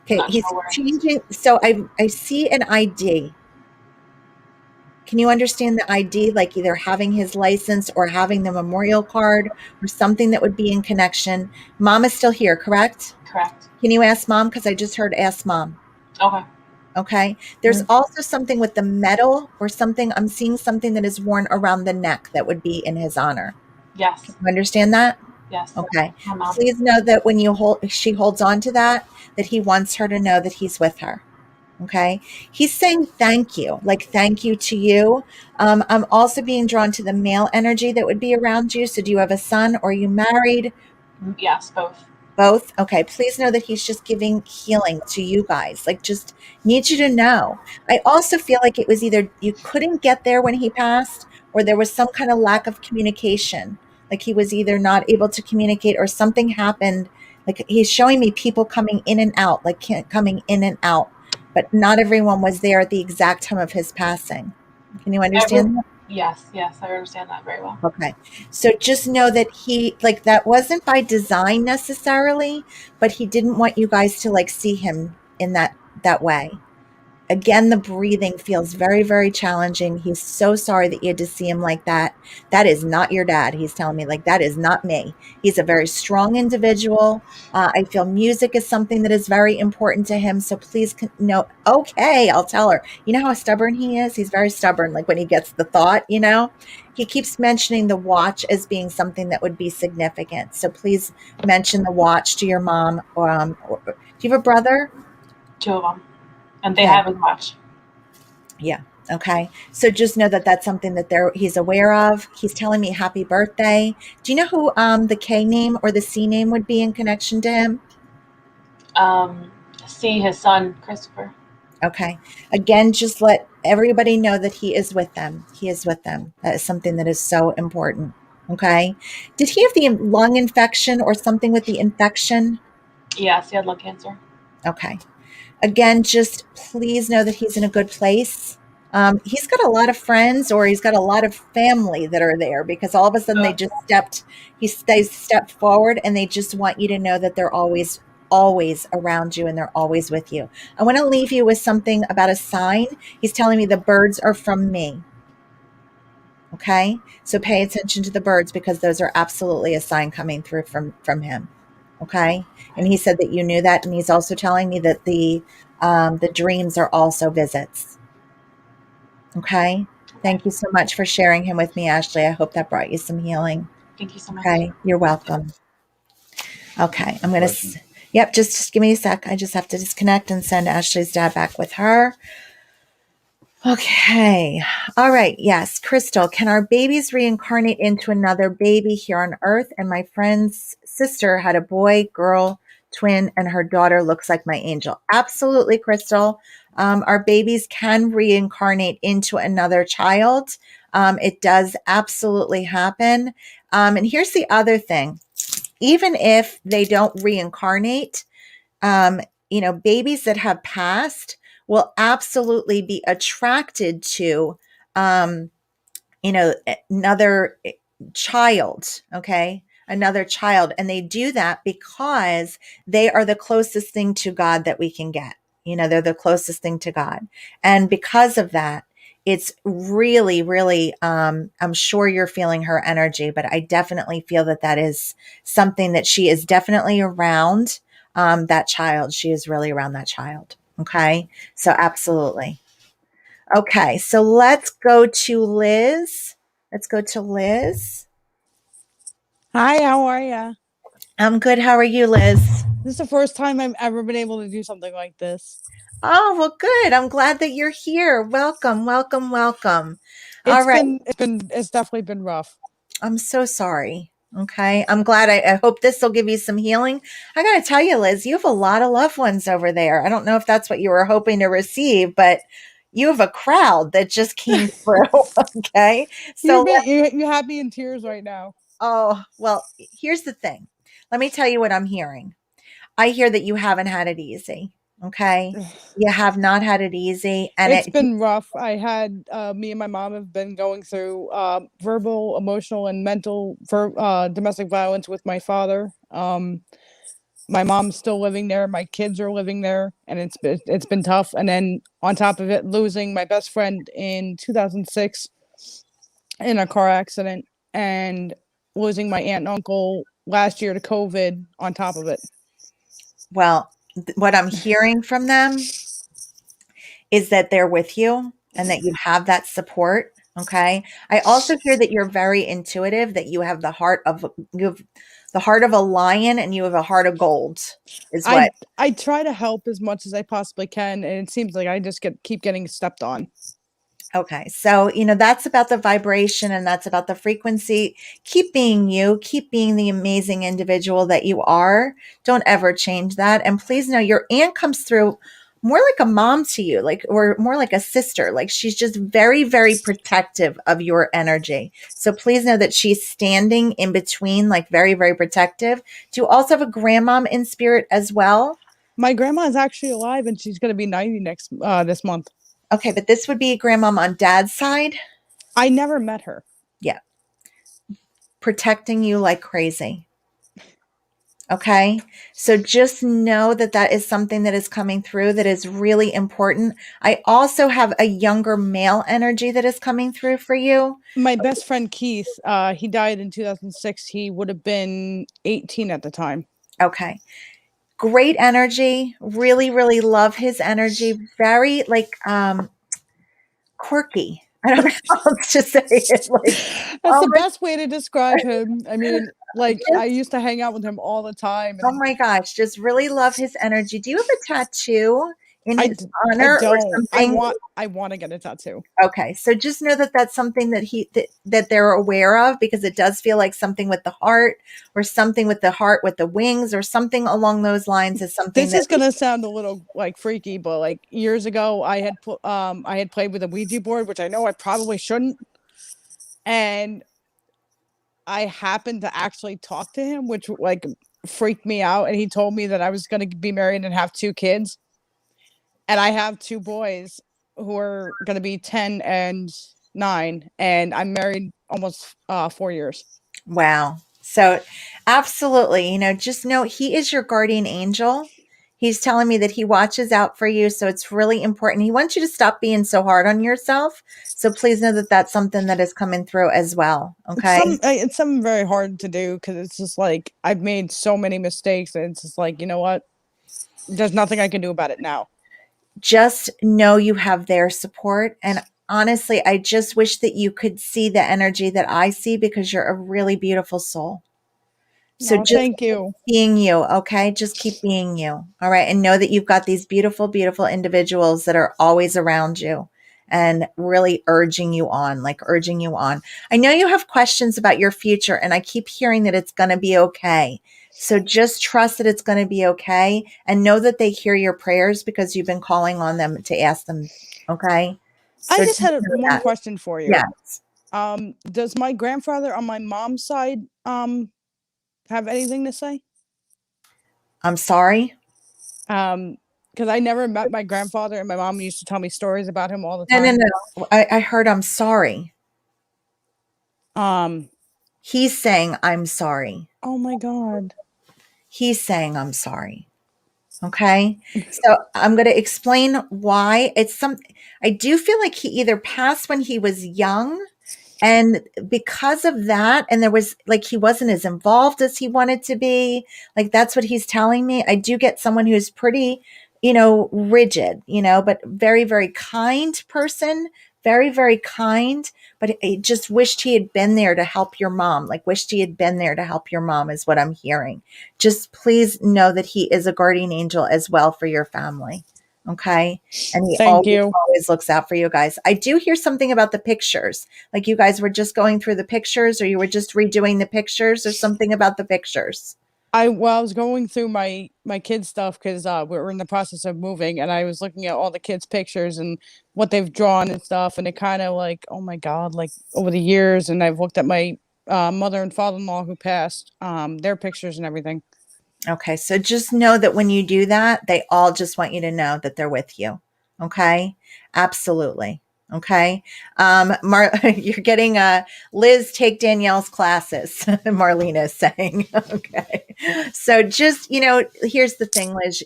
Okay, he's changing. So I see an ID. Can you understand the ID? Like either having his license or having the memorial card or something that would be in connection. Mom is still here, correct? Correct. Can you ask mom? Because I just heard ask mom. Okay. Okay. There's also something with the metal or something. I'm seeing something that is worn around the neck that would be in his honor. Yes. Can you understand that? Yes. Okay. Please know that when she holds on to that he wants her to know that he's with her. Okay. He's saying thank you, like thank you to you. I'm also being drawn to the male energy that would be around you. So do you have a son or are you married? Yes, both. Both? Okay. Please know that he's just giving healing to you guys. Like just need you to know. I also feel like it was either you couldn't get there when he passed or there was some kind of lack of communication. Like he was either not able to communicate or something happened. Like he's showing me people coming in and out, like coming in and out, but not everyone was there at the exact time of his passing. Can you understand that? Yes, I understand that very well. Okay. So just know that that wasn't by design necessarily, but he didn't want you guys to see him in that way. Again, the breathing feels very, very challenging. He's so sorry that you had to see him like that. That is not your dad. He's telling me that is not me. He's a very strong individual. I feel music is something that is very important to him. So please know, okay, I'll tell her. You know how stubborn he is? He's very stubborn. Like when he gets the thought, he keeps mentioning the watch as being something that would be significant. So please mention the watch to your mom. Do you have a brother? 2 of them. And they have his watch. Yeah. Okay. So just know that that's something that he's aware of. He's telling me happy birthday. Do you know who the K name or the C name would be in connection to him? C, his son, Christopher. Okay. Again, just let everybody know that he is with them. He is with them. That is something that is so important. Okay. Did he have the lung infection or something with the infection? Yes, he had lung cancer. Okay. Again, just please know that he's in a good place. He's got a lot of friends or he's got a lot of family that are there because all of a sudden they stepped forward and they just want you to know that they're always around you and they're always with you. I want to leave you with something about a sign. He's telling me the birds are from me. Okay. So pay attention to the birds because those are absolutely a sign coming through from him. Okay. And he said that you knew that. And he's also telling me that the dreams are also visits. Okay. Thank you so much for sharing him with me, Ashley. I hope that brought you some healing. Thank you so much. Okay, you're welcome. Okay, I'm going to, Question. yep, just give me a sec. I just have to disconnect and send Ashley's dad back with her. Okay. All right. Yes. Crystal, can our babies reincarnate into another baby here on Earth? And my friend's sister had a boy, girl, twin, and her daughter looks like my angel. Absolutely, Crystal. Our babies can reincarnate into another child. It does absolutely happen. And here's the other thing. Even if they don't reincarnate, babies that have passed will absolutely be attracted to, another child. Okay. Another child. And they do that because they are the closest thing to God that we can get. They're the closest thing to God. And because of that, it's really, really, I'm sure you're feeling her energy, but I definitely feel that is something that she is definitely around, that child. She is really around that child. Okay. So absolutely. Okay. So let's go to Liz. Hi, how are ya? I'm good. How are you, Liz? This is the first time I've ever been able to do something like this. Oh, well, good. I'm glad that you're here. Welcome, welcome, welcome. All right. It's definitely been rough. I'm so sorry. Okay. I'm glad. I hope this will give you some healing. I got to tell you, Liz, you have a lot of loved ones over there. I don't know if that's what you were hoping to receive, but you have a crowd that just came through. Okay. So, You have me in tears right now. oh, well, here's the thing. Let me tell you what I'm hearing. I hear that you haven't had it easy. Okay. You have not had it easy. And It's been rough. I had me and my mom have been going through verbal, emotional, and mental domestic violence with my father. My mom's still living there. My kids are living there, and it's been tough. And then on top of it, losing my best friend in 2006 in a car accident, and losing my aunt and uncle last year to COVID on top of it. well, what I'm hearing from them is that they're with you and that you have that support. Okay. I also hear that you're very intuitive, that you have the heart of a lion and you have a heart of gold is what. I try to help as much as I possibly can, and it seems like I just keep getting stepped on. Okay. So, that's about the vibration and that's about the frequency. Keep being you, keep being the amazing individual that you are. Don't ever change that. And please know your aunt comes through more like a mom to you, or more like a sister. Like she's just very, very protective of your energy. So please know that she's standing in between, like very, very protective. Do you also have a grandmom in spirit as well? My grandma is actually alive, and she's going to be 90 this month. Okay, but this would be a grandmom on dad's side. I never met her. Yeah. Protecting you like crazy. Okay. So just know that is something that is coming through that is really important. I also have a younger male energy that is coming through for you. My best friend Keith, he died in 2006. He would have been 18 at the time. Okay. Great energy. Really, really love his energy. Very quirky. I don't know how else to say it. That's the best way to describe him. I mean, I used to hang out with him all the time. Oh my gosh, just really love his energy. Do you have a tattoo in his honor or something? I want to get a tattoo. Okay, so just know that that's something that they're aware of, because it does feel like something with the heart, or something with the heart with the wings, or something along those lines is something. This is gonna sound a little freaky, but years ago, I had played with a Ouija board, which I know I probably shouldn't, and I happened to actually talk to him, which freaked me out, and he told me that I was going to be married and have 2 kids, and I have 2 boys who are going to be 10 and 9, and I'm married almost 4 years. Wow. So absolutely, just know he is your guardian angel. He's telling me that he watches out for you. So it's really important. He wants you to stop being so hard on yourself. So please know that that's something that is coming through as well. Okay. It's something very hard to do, because it's just I've made so many mistakes, and it's just you know what? There's nothing I can do about it now. Just know you have their support. And honestly, I just wish that you could see the energy that I see, because you're a really beautiful soul. So No, just thank you. being you, okay? Just keep being you. All right. And know that you've got these beautiful, beautiful individuals that are always around you and really urging you on, like urging you on. I know you have questions about your future, and I keep hearing that it's going to be okay. So just trust that it's going to be okay, and know that they hear your prayers because you've been calling on them to ask them. Okay. I So just just had know one that. question for you. Yes. Does my grandfather on my mom's side have anything to say? I'm sorry. Because I never met my grandfather, and my mom used to tell me stories about him all the No, no, time. no. I heard I'm sorry. Um, He's saying I'm sorry. oh my God. He's saying I'm sorry. Okay. So I'm going to explain why. I do feel like he either passed when he was young, and because of that, and there was like, he wasn't as involved as he wanted to be. Like, that's what he's telling me. I do get someone who's pretty, rigid, but very, very kind person, very, very kind. But I just wished he had been there to help your mom. Like, wished he had been there to help your mom is what I'm hearing. Just please know that he is a guardian angel as well for your family. Okay. And he Thank always, you. always looks out for you guys. I do hear something about the pictures. Like, you guys were just going through the pictures, or you were just redoing the pictures, or something about the pictures. I was going through my kids' stuff because we were in the process of moving, and I was looking at all the kids' pictures and what they've drawn and stuff, and it kind of like, oh my God, like over the years, and I've looked at my mother and father-in-law who passed, their pictures and everything. Okay. So just know that when you do that, they all just want you to know that they're with you. Okay. Absolutely. Okay. You're getting Liz, take Danielle's classes. Marlena is saying. Okay. So just, here's the thing, Liz.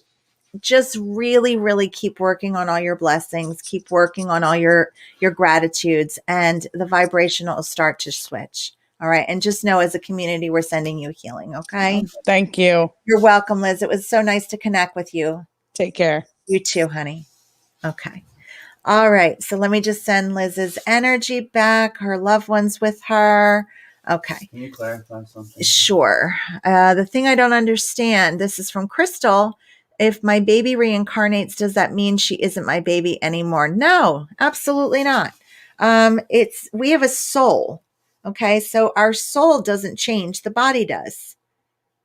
Just really, really keep working on all your blessings, keep working on all your gratitudes, and the vibration will start to switch. All right. And just know, as a community, we're sending you healing. Okay. Thank you. You're welcome, Liz. It was so nice to connect with you. Take care. You too, honey. Okay. All right. So let me just send Liz's energy back, her loved ones with her. Okay. Can you clarify something? Sure. The thing I don't understand, this is from Crystal. If my baby reincarnates, does that mean she isn't my baby anymore? No, absolutely not. We have a soul. Okay. So our soul doesn't change. The body does.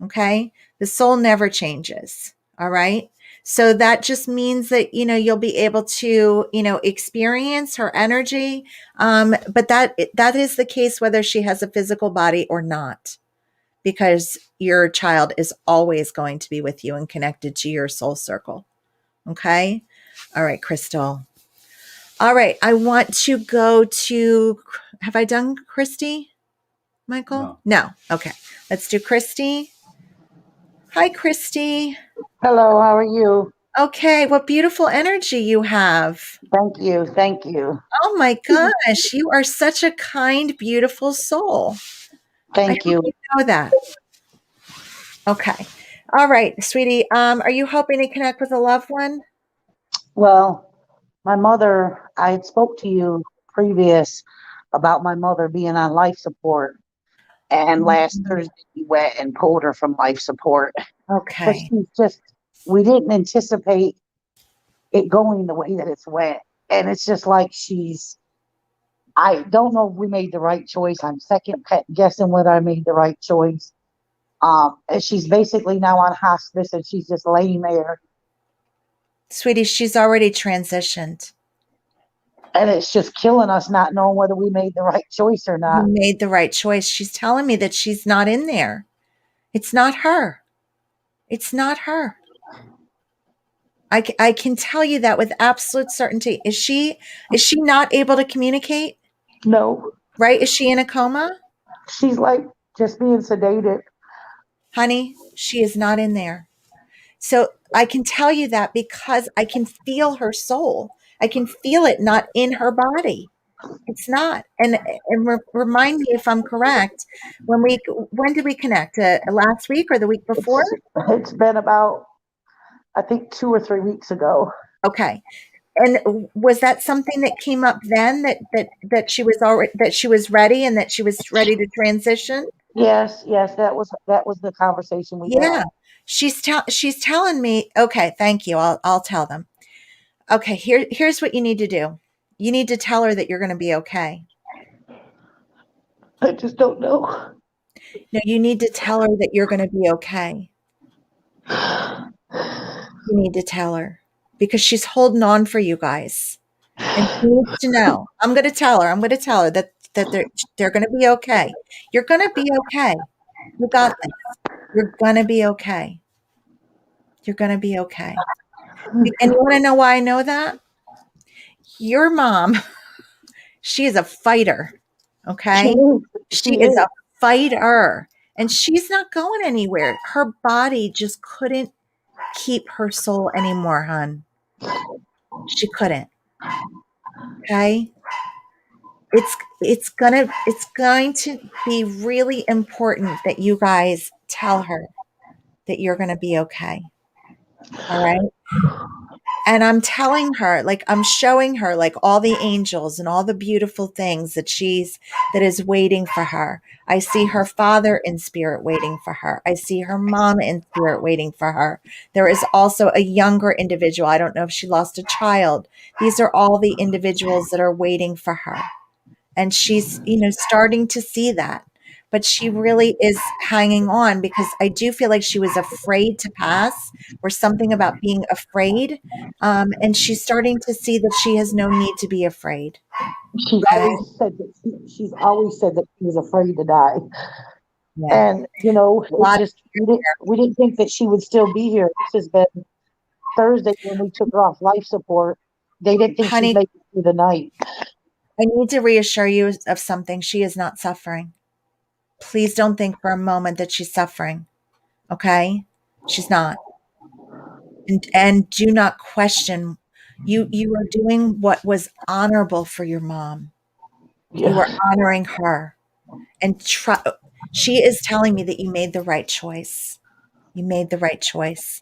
Okay. The soul never changes. All right. So that just means that, you'll be able to, experience her energy. But that is the case whether she has a physical body or not, because your child is always going to be with you and connected to your soul circle. Okay. All right, Crystal. All right. I want to go to, have I done Christy, Michael? No. Okay. Let's do Christy. Hi, Christy. Hello, how are you? Okay. What beautiful energy you have. Thank you. Thank you. Oh my gosh. You are such a kind, beautiful soul. I Thank hope you. you know that. Okay. All right, sweetie. Are you hoping to connect with a loved one? Well, my mother, I had spoke to you previous about my mother being on life support. And last Thursday we went and pulled her from life support. But Okay. we didn't anticipate it going the way that it's went. And it's just like I don't know if we made the right choice. I'm second guessing whether I made the right choice. And she's basically now on hospice, and she's just laying there. Sweetie, she's already transitioned. And it's just killing us not knowing whether we made the right choice or You not. made the right choice. She's telling me that she's not in there. It's not her. It's not her. I can tell you that with absolute certainty. Is she not able to communicate? No, Right? Is she in a coma? she's like just being sedated. Honey, she is not in there. So I can tell you that because I can feel her soul. I can feel it not in her body. It's not. And remind me if I'm correct. When did we connect? Last week or the week before? It's been about, I think, 2 or 3 weeks ago. Okay. And was that something that came up then that she was already that she was ready and that she was ready to transition? Yes, yes, that was the conversation we had. Yeah. She's telling me, okay, thank you. I'll tell them. Okay, here's what you need to do. You need to tell her that you're going to be okay. I just don't know. No, you need to tell her that you're going to be okay. You need to tell her because she's holding on for you guys. And she needs to know. I'm going to tell her. I'm going to tell her that they're going to be okay. You're going to be okay. You got this. You're going to be okay. You're going to be okay. And you want to know why I know that? Your mom, she is a fighter. She Okay? is. She She is is. a fighter. And she's not going anywhere. Her body just couldn't keep her soul anymore, hon. She couldn't. Okay? It's going to be really important that you guys tell her that you're going to be okay. All right? And I'm telling her, like I'm showing her like all the angels and all the beautiful things that is waiting for her. I see her father in spirit waiting for her. I see her mom in spirit waiting for her. There is also a younger individual. I don't know if she lost a child. These are all the individuals that are waiting for her. And she's, starting to see that. But she really is hanging on because I do feel like she was afraid to pass or something about being afraid. And she's starting to see that she has no need to be afraid. She's Okay. always said that she's always said that she was afraid to die. Yeah. And A lot it of just we didn't think that she would still be here. This has been Thursday when we took her off life support. They didn't think she'd honey, make it through the night. I need to reassure you of something. She is not suffering. Please don't think for a moment that she's suffering. Okay? She's not. And do not question. You are doing what was honorable for your mom. You are Yes. honoring her. And she is telling me that you made the right choice. You made the right choice.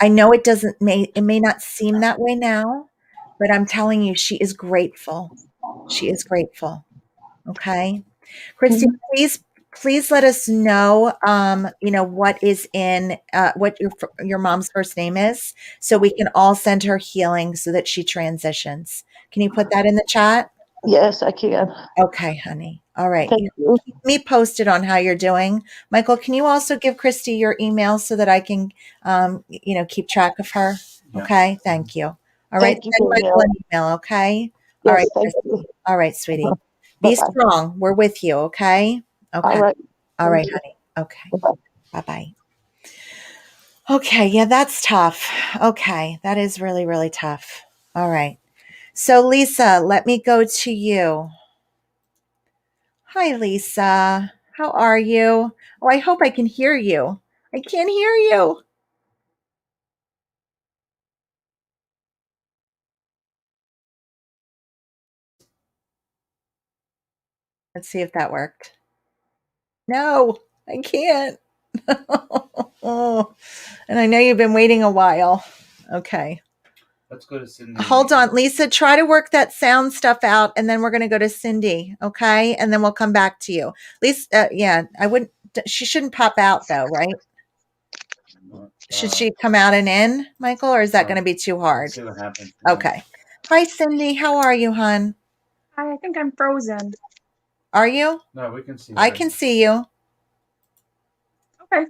I know it may not seem that way now, but I'm telling you, she is grateful. She is grateful. Okay. Christine, please let us know, what is in, what your mom's first name is, so we can all send her healing so that she transitions. Can you put that in the chat? Yes, I can. Okay, honey. All right. Thank you. Keep me posted on how you're doing. Michael, can you also give Christy your email so that I can, keep track of her? Yeah. Okay. Thank you. All right. Thank you, Send Michael Danielle. an email. Okay. All right, Yes, thank you. Christy. All right, sweetie. Be Bye-bye. strong. We're with you. Okay. All Okay. right. All Thank right, you. honey. Okay. Bye-bye. Bye-bye. Okay. Yeah, that's tough. Okay. That is really, really tough. All right. So Lisa, let me go to you. Hi, Lisa. How are you? Oh, I hope I can hear you. I can't hear you. Let's see if that worked. No, I can't. Oh, and I know you've been waiting a while. Okay. Let's go to Cindy. Hold on, Lisa. Try to work that sound stuff out, and then we're going to go to Cindy. Okay, and then we'll come back to you. Lisa, yeah, I wouldn't. She shouldn't pop out though, right? Should she come out and in, Michael, or is that going to be too hard? See what happens. Okay. Hi, Cindy. How are you, hon? Hi, I think I'm frozen. Are you? No, we can see. I can see you. Okay.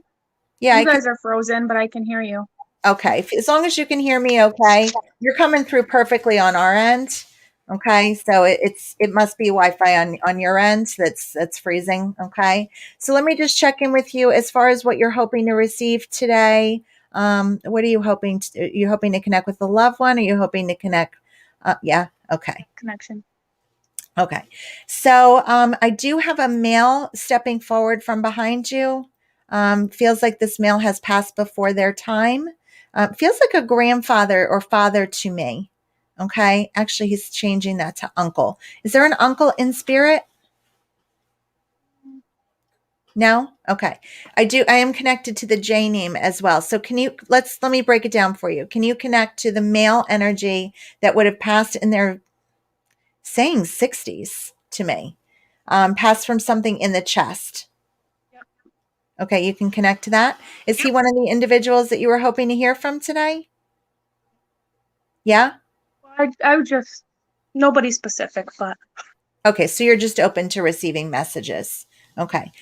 Yeah, You I can. guys are frozen, but I can hear you. Okay. As long as you can hear me, okay. You're coming through perfectly on our end. Okay. So it must be Wi-Fi on your end that's freezing. Okay. So let me just check in with you as far as what you're hoping to receive today. What are you hoping to? Are you hoping to connect with a loved one? Are you hoping to connect? Yeah. Okay. Connection. Okay. So I do have a male stepping forward from behind you. Feels like this male has passed before their time. Feels like a grandfather or father to me. Okay. Actually, he's changing that to uncle. Is there an uncle in spirit? No? Okay. I am connected to the J name as well. So let me break it down for you. Can you connect to the male energy that would have passed in their saying 60s to me? Passed from something in the chest. Yep. Okay, you can connect to that. Is he one of the individuals that you were hoping to hear from today? Yeah? I would just, nobody specific, but Okay, so you're just open to receiving messages. Okay.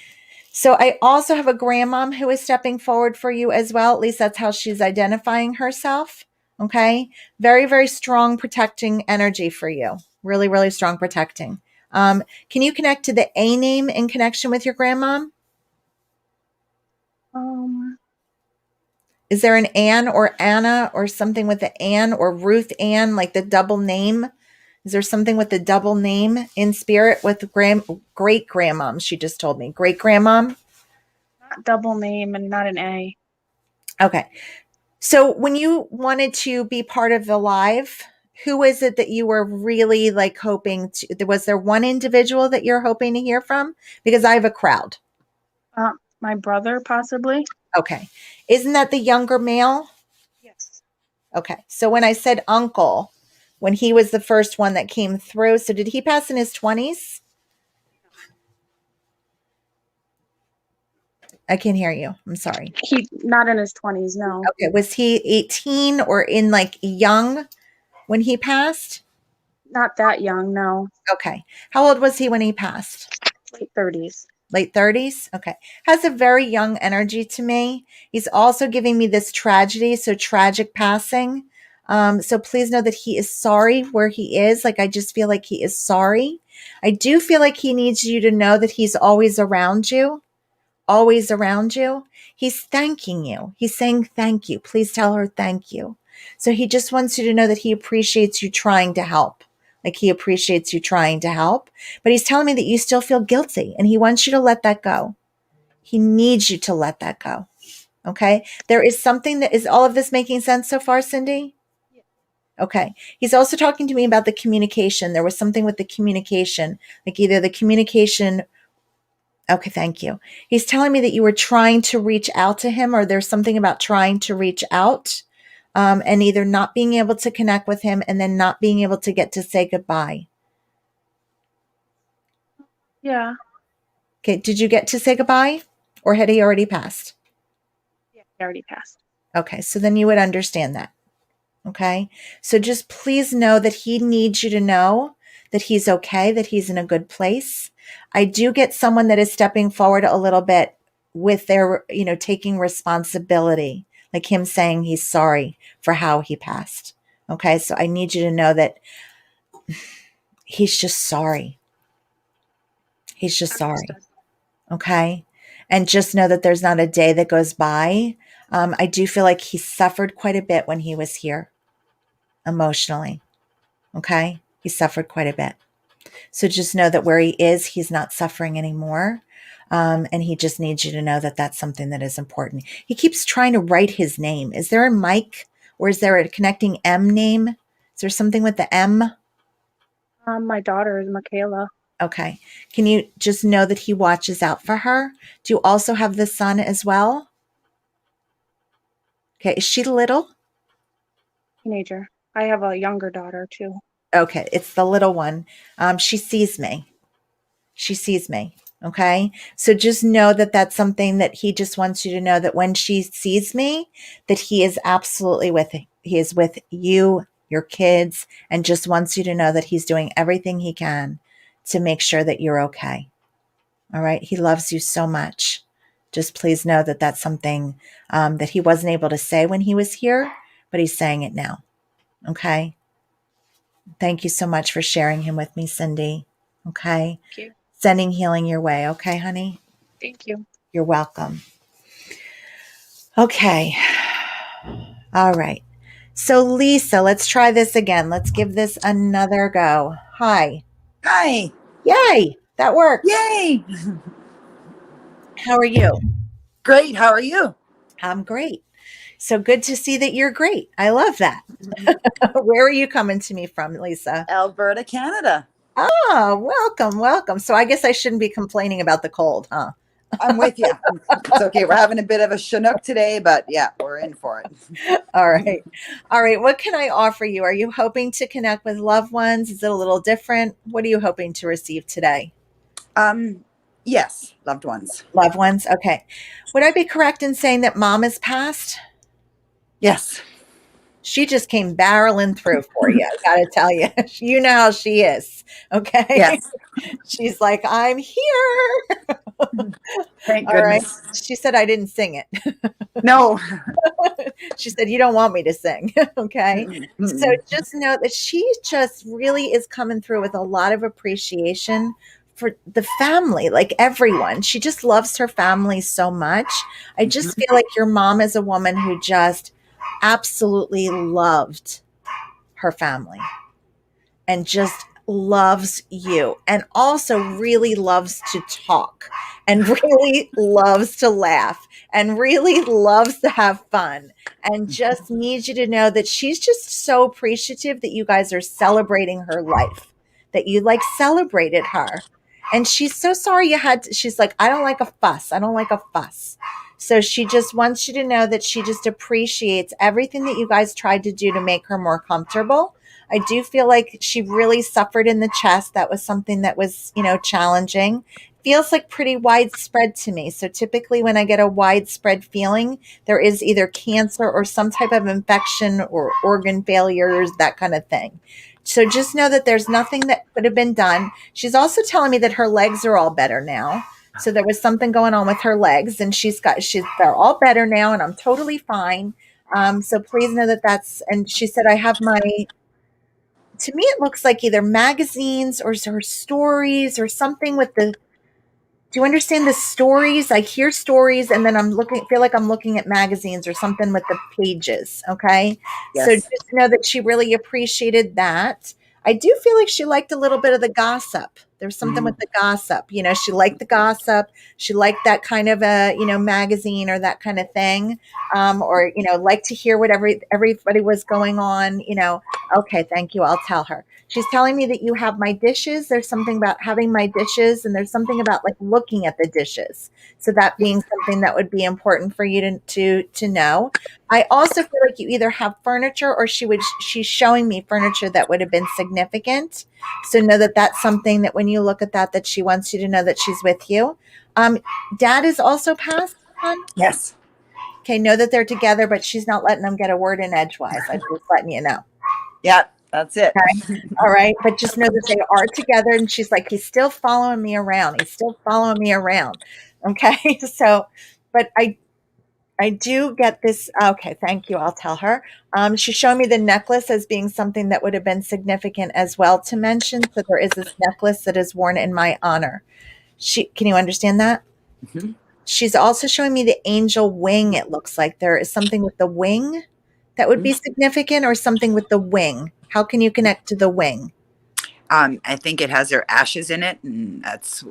So I also have a grandmom who is stepping forward for you as well. At least that's how she's identifying herself. Okay. Very, very strong protecting energy for you. Really, really strong protecting. Can you connect to the A name in connection with your grandmom? Is there an Ann or Anna or something with the Ann or Ruth Ann, like the double name? Is there something with the double name in spirit with great grandmom? She just told me great grandmom. not double name and not an A. Okay. So when you wanted to be part of the live, who is it that you were really like hoping to? Was there one individual that you're hoping to hear from? Because I have a crowd. My brother, possibly. Okay. Isn't that the younger male? Yes. Okay. So when I said uncle, when he was the first one that came through, so did he pass in his 20s? I can't hear you. I'm sorry. He not in his 20s, no. Okay. Was he 18 or in like young when he passed? Not that young, no. Okay. How old was he when he passed? Late 30s. Late 30s? Okay. Has a very young energy to me. He's also giving me this tragedy, so tragic passing. So please know that he is sorry where he is. Like, I just feel like he is sorry. I do feel like he needs you to know that he's always around you, always around you. He's thanking you. He's saying thank you. Please tell her thank you. So he just wants you to know that he appreciates you trying to help. Like, he appreciates you trying to help, but he's telling me that you still feel guilty and he wants you to let that go. He needs you to let that go. Okay. There is something that is all of this making sense so far, Cindy? Okay. He's also talking to me about the communication. There was something with the communication, like either the communication. Okay. Thank you. He's telling me that you were trying to reach out to him, or there's something about trying to reach out. And either not being able to connect with him and then not being able to get to say goodbye. Yeah. Okay. Did you get to say goodbye or had he already passed? Yeah, he already passed. Okay. So then you would understand that. Okay. So just please know that he needs you to know that he's okay, that he's in a good place. I do get someone that is stepping forward a little bit with their, taking responsibility, like him saying he's sorry for how he passed. Okay. So I need you to know that he's just sorry. He's just sorry. Okay. And just know that there's not a day that goes by. I do feel like he suffered quite a bit when he was here emotionally. Okay. He suffered quite a bit. So just know that where he is, he's not suffering anymore. And he just needs you to know that that's something that is important. He keeps trying to write his name. Is there a Mike or is there a connecting M name? Is there something with the M? My daughter is Michaela. Okay. Can you just know that he watches out for her? Do you also have the son as well? Okay. Is she little? Teenager. I have a younger daughter too. Okay. It's the little one. She sees me. She sees me. Okay. So just know that that's something that he just wants you to know, that when she sees me, that he is absolutely he is with you, your kids, and just wants you to know that he's doing everything he can to make sure that you're okay. All right. He loves you so much. Just please know that that's something that he wasn't able to say when he was here, but he's saying it now. Okay. Thank you so much for sharing him with me, Cindy. Okay. Thank you. Sending healing your way. Okay, honey? Thank you. You're welcome. Okay. All right. So Lisa, let's try this again. Let's give this another go. Hi. Hi. Yay. That worked. Yay. How are you? Great. How are you? I'm great. So good to see that you're great. I love that. Where are you coming to me from, Lisa? Alberta, Canada. Oh, welcome, welcome. So I guess I shouldn't be complaining about the cold, huh? I'm with you. It's okay. We're having a bit of a Chinook today, but yeah, we're in for it. All right. All right. What can I offer you? Are you hoping to connect with loved ones? Is it a little different? What are you hoping to receive today? Yes, loved ones. Loved ones. Okay. Would I be correct in saying that mom is passed? Yes. She just came barreling through for you. I got to tell you, you know how she is. Okay. Yes. She's like, I'm here. Thank All right. goodness. She said, I didn't sing it. No. She said, you don't want me to sing. Okay. So Mm-mm. just know that she just really is coming through with a lot of appreciation for the family, like everyone. She just loves her family so much. I just feel like your mom is a woman who just absolutely loved her family and just loves you and also really loves to talk and really loves to laugh and really loves to have fun and just needs you to know that she's just so appreciative that you guys are celebrating her life, that you like celebrated her. And she's so sorry you had to, she's like, I don't like a fuss. I don't like a fuss. So she just wants you to know that she just appreciates everything that you guys tried to do to make her more comfortable. I do feel like she really suffered in the chest. That was something that was, challenging. Feels like pretty widespread to me. So typically when I get a widespread feeling, there is either cancer or some type of infection or organ failures, that kind of thing. So just know that there's nothing that could have been done. She's also telling me that her legs are all better now. So there was something going on with her legs and they're all better now and I'm totally fine. So please know that and she said, to me, it looks like either magazines or her stories or something with do you understand the stories? I hear stories and then feel like I'm looking at magazines or something with the pages. Okay. So Yes. just know that she really appreciated that. I do feel like she liked a little bit of the gossip. There's something with the gossip, she liked the gossip. She liked that kind of a, magazine or that kind of thing. Or, liked to hear what everybody was going on, okay, thank you. I'll tell her. She's telling me that you have my dishes. There's something about having my dishes, and there's something about like looking at the dishes. So that being something that would be important for you to know. I also feel like you either have furniture or she's showing me furniture that would have been significant. So know that that's something that when you look at that she wants you to know that she's with you. Dad is also passed on. Yes. Okay, know that they're together, but she's not letting them get a word in edgewise. I'm just letting you know. Yeah, that's it. Okay. All right. But just know that they are together. And she's like, he's still following me around. He's still following me around. Okay. So, but I do get this. Okay. Thank you. I'll tell her. She's showing me the necklace as being something that would have been significant as well to mention. So there is this necklace that is worn in my honor. Can you understand that? Mm-hmm. She's also showing me the angel wing. It looks like there is something with the wing that would be significant or something with the wing. How can you connect to the wing? I think it has their ashes in it, and that's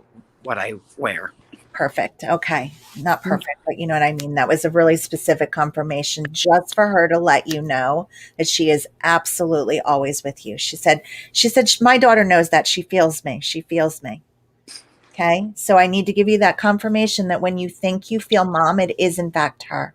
what I wear. Perfect. Okay. Not perfect, but you know what I mean? That was a really specific confirmation just for her to let you know that she is absolutely always with you. She said, my daughter knows that she feels me. She feels me. Okay. So I need to give you that confirmation that when you think you feel mom, it is in fact her.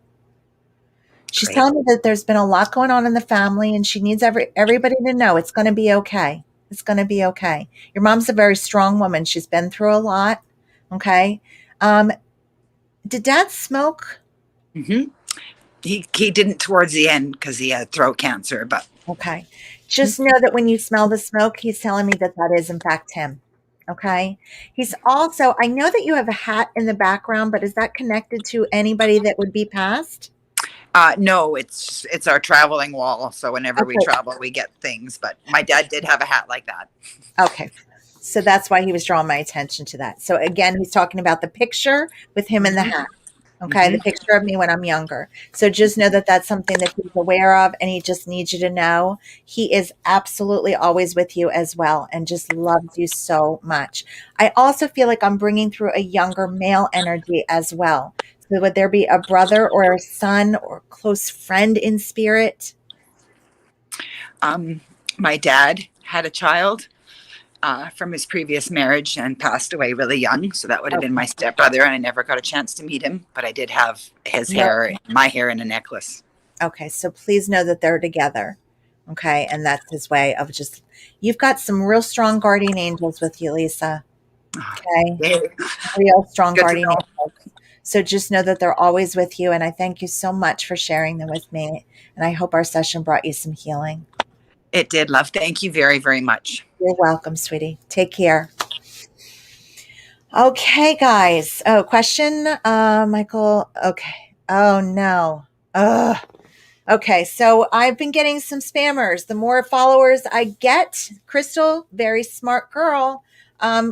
She's Great. telling me that there's been a lot going on in the family and she needs everybody to know it's going to be okay. It's going to be okay. Your mom's a very strong woman. She's been through a lot. Okay. Did dad smoke? Mm-hmm. He didn't towards the end because he had throat cancer, but okay. Just know that when you smell the smoke, he's telling me that is in fact him. Okay. He's also, I know that you have a hat in the background, but is that connected to anybody that would be passed? No, it's our traveling wall. So whenever we travel, we get things. But my dad did have a hat like that. Okay. So that's why he was drawing my attention to that. So again, he's talking about the picture with him in the hat. Okay. The picture of me when I'm younger. So just know that that's something that he's aware of and he just needs you to know he is absolutely always with you as well and just loves you so much. I also feel like I'm bringing through a younger male energy as well. So would there be a brother or a son or close friend in spirit? My dad had a child from his previous marriage and passed away really young. So that would have been my stepbrother, and I never got a chance to meet him, but I did have his hair, my hair in a necklace. Okay, so please know that they're together. Okay, and that's his way of just, you've got some real strong guardian angels with you, Lisa. Okay, Yay. real strong Good to guardian know. angels. So just know that they're always with you, and I thank you so much for sharing them with me, and I hope our session brought you some healing. It did, love. Thank you very, very much. You're welcome, sweetie. Take care. Okay, guys. Oh, question, Michael. Okay. Oh, no. Ugh. Okay, so I've been getting some spammers. The more followers I get, Crystal, very smart girl.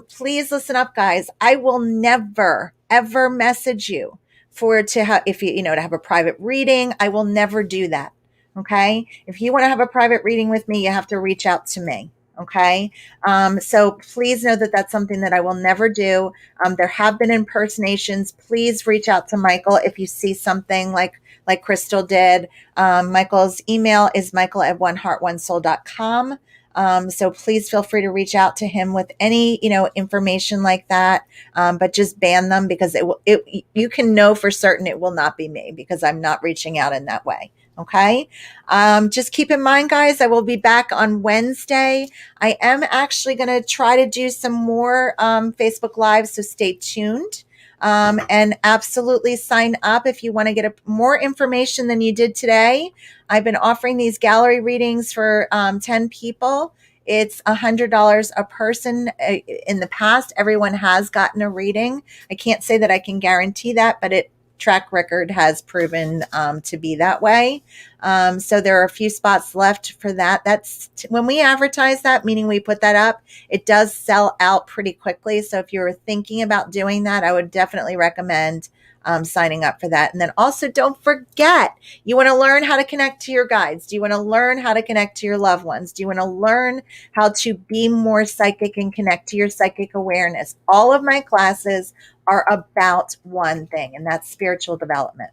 Please listen up, guys. I will never, ever message you to have, if you, to have a private reading. I will never do that. Okay. If you want to have a private reading with me, you have to reach out to me. Okay. So please know that that's something that I will never do. There have been impersonations. Please reach out to Michael if you see something like Crystal did. Michael's email is michael@oneheartonesoul.com. So please feel free to reach out to him with any, information like that. But just ban them, because you can know for certain it will not be me, because I'm not reaching out in that way. Okay. Just keep in mind, guys, I will be back on Wednesday. I am actually going to try to do some more Facebook Lives, so stay tuned. And absolutely sign up if you want to get more information than you did today. I've been offering these gallery readings for 10 people. It's $100 a person. In the past, everyone has gotten a reading. I can't say that I can guarantee that, but track record has proven to be that way. So there are a few spots left for that. That's when we advertise that, meaning we put that up, it does sell out pretty quickly. So if you're thinking about doing that, I would definitely recommend signing up for that. And then also, don't forget, you want to learn how to connect to your guides. Do you want to learn how to connect to your loved ones? Do you want to learn how to be more psychic and connect to your psychic awareness? All of my classes are about one thing, and that's spiritual development.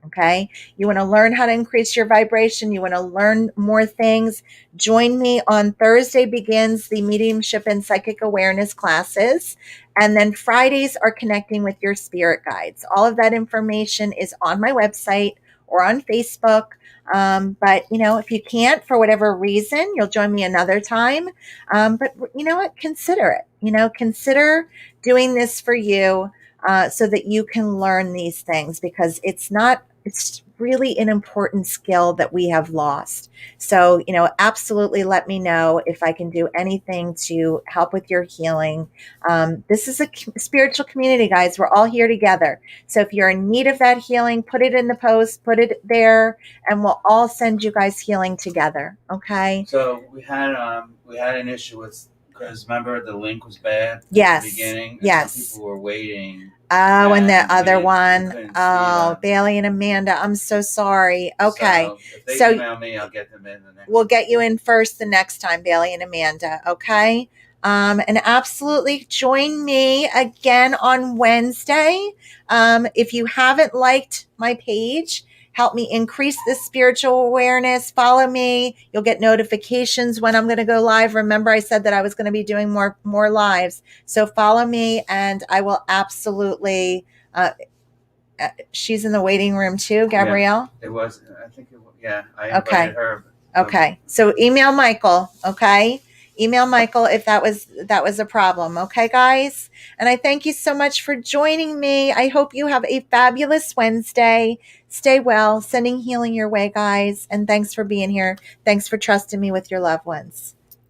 Okay. You want to learn how to increase your vibration. You want to learn more things. Join me on Thursday begins the mediumship and psychic awareness classes. And then Fridays are connecting with your spirit guides. All of that information is on my website or on Facebook. But if you can't, for whatever reason, you'll join me another time. But you know what? Consider it. Consider doing this for you so that you can learn these things, because it's really an important skill that we have lost. So, absolutely let me know if I can do anything to help with your healing. This is a spiritual community, guys. We're all here together. So if you're in need of that healing, put it in the post, put it there, and we'll all send you guys healing together. Okay. So we had an issue with, because remember the link was bad yes. at the beginning? Yes. Some people were waiting. Oh, and the other one. Oh, Bailey and Amanda. I'm so sorry. Okay. So if they email me, I'll get them in the next. We'll get you in first the next time, Bailey and Amanda. Okay. And absolutely join me again on Wednesday. If you haven't liked my page, help me increase this spiritual awareness. Follow me. You'll get notifications when I'm going to go live. Remember, I said that I was going to be doing more lives. So follow me, and I will absolutely. She's in the waiting room too, Gabrielle. Yeah, it was. I think it was. Yeah, I invited her. Okay. So email Michael. Okay. Email Michael if that was a problem. Okay, guys. And I thank you so much for joining me. I hope you have a fabulous Wednesday. Stay well. Sending healing your way, guys. And thanks for being here. Thanks for trusting me with your loved ones.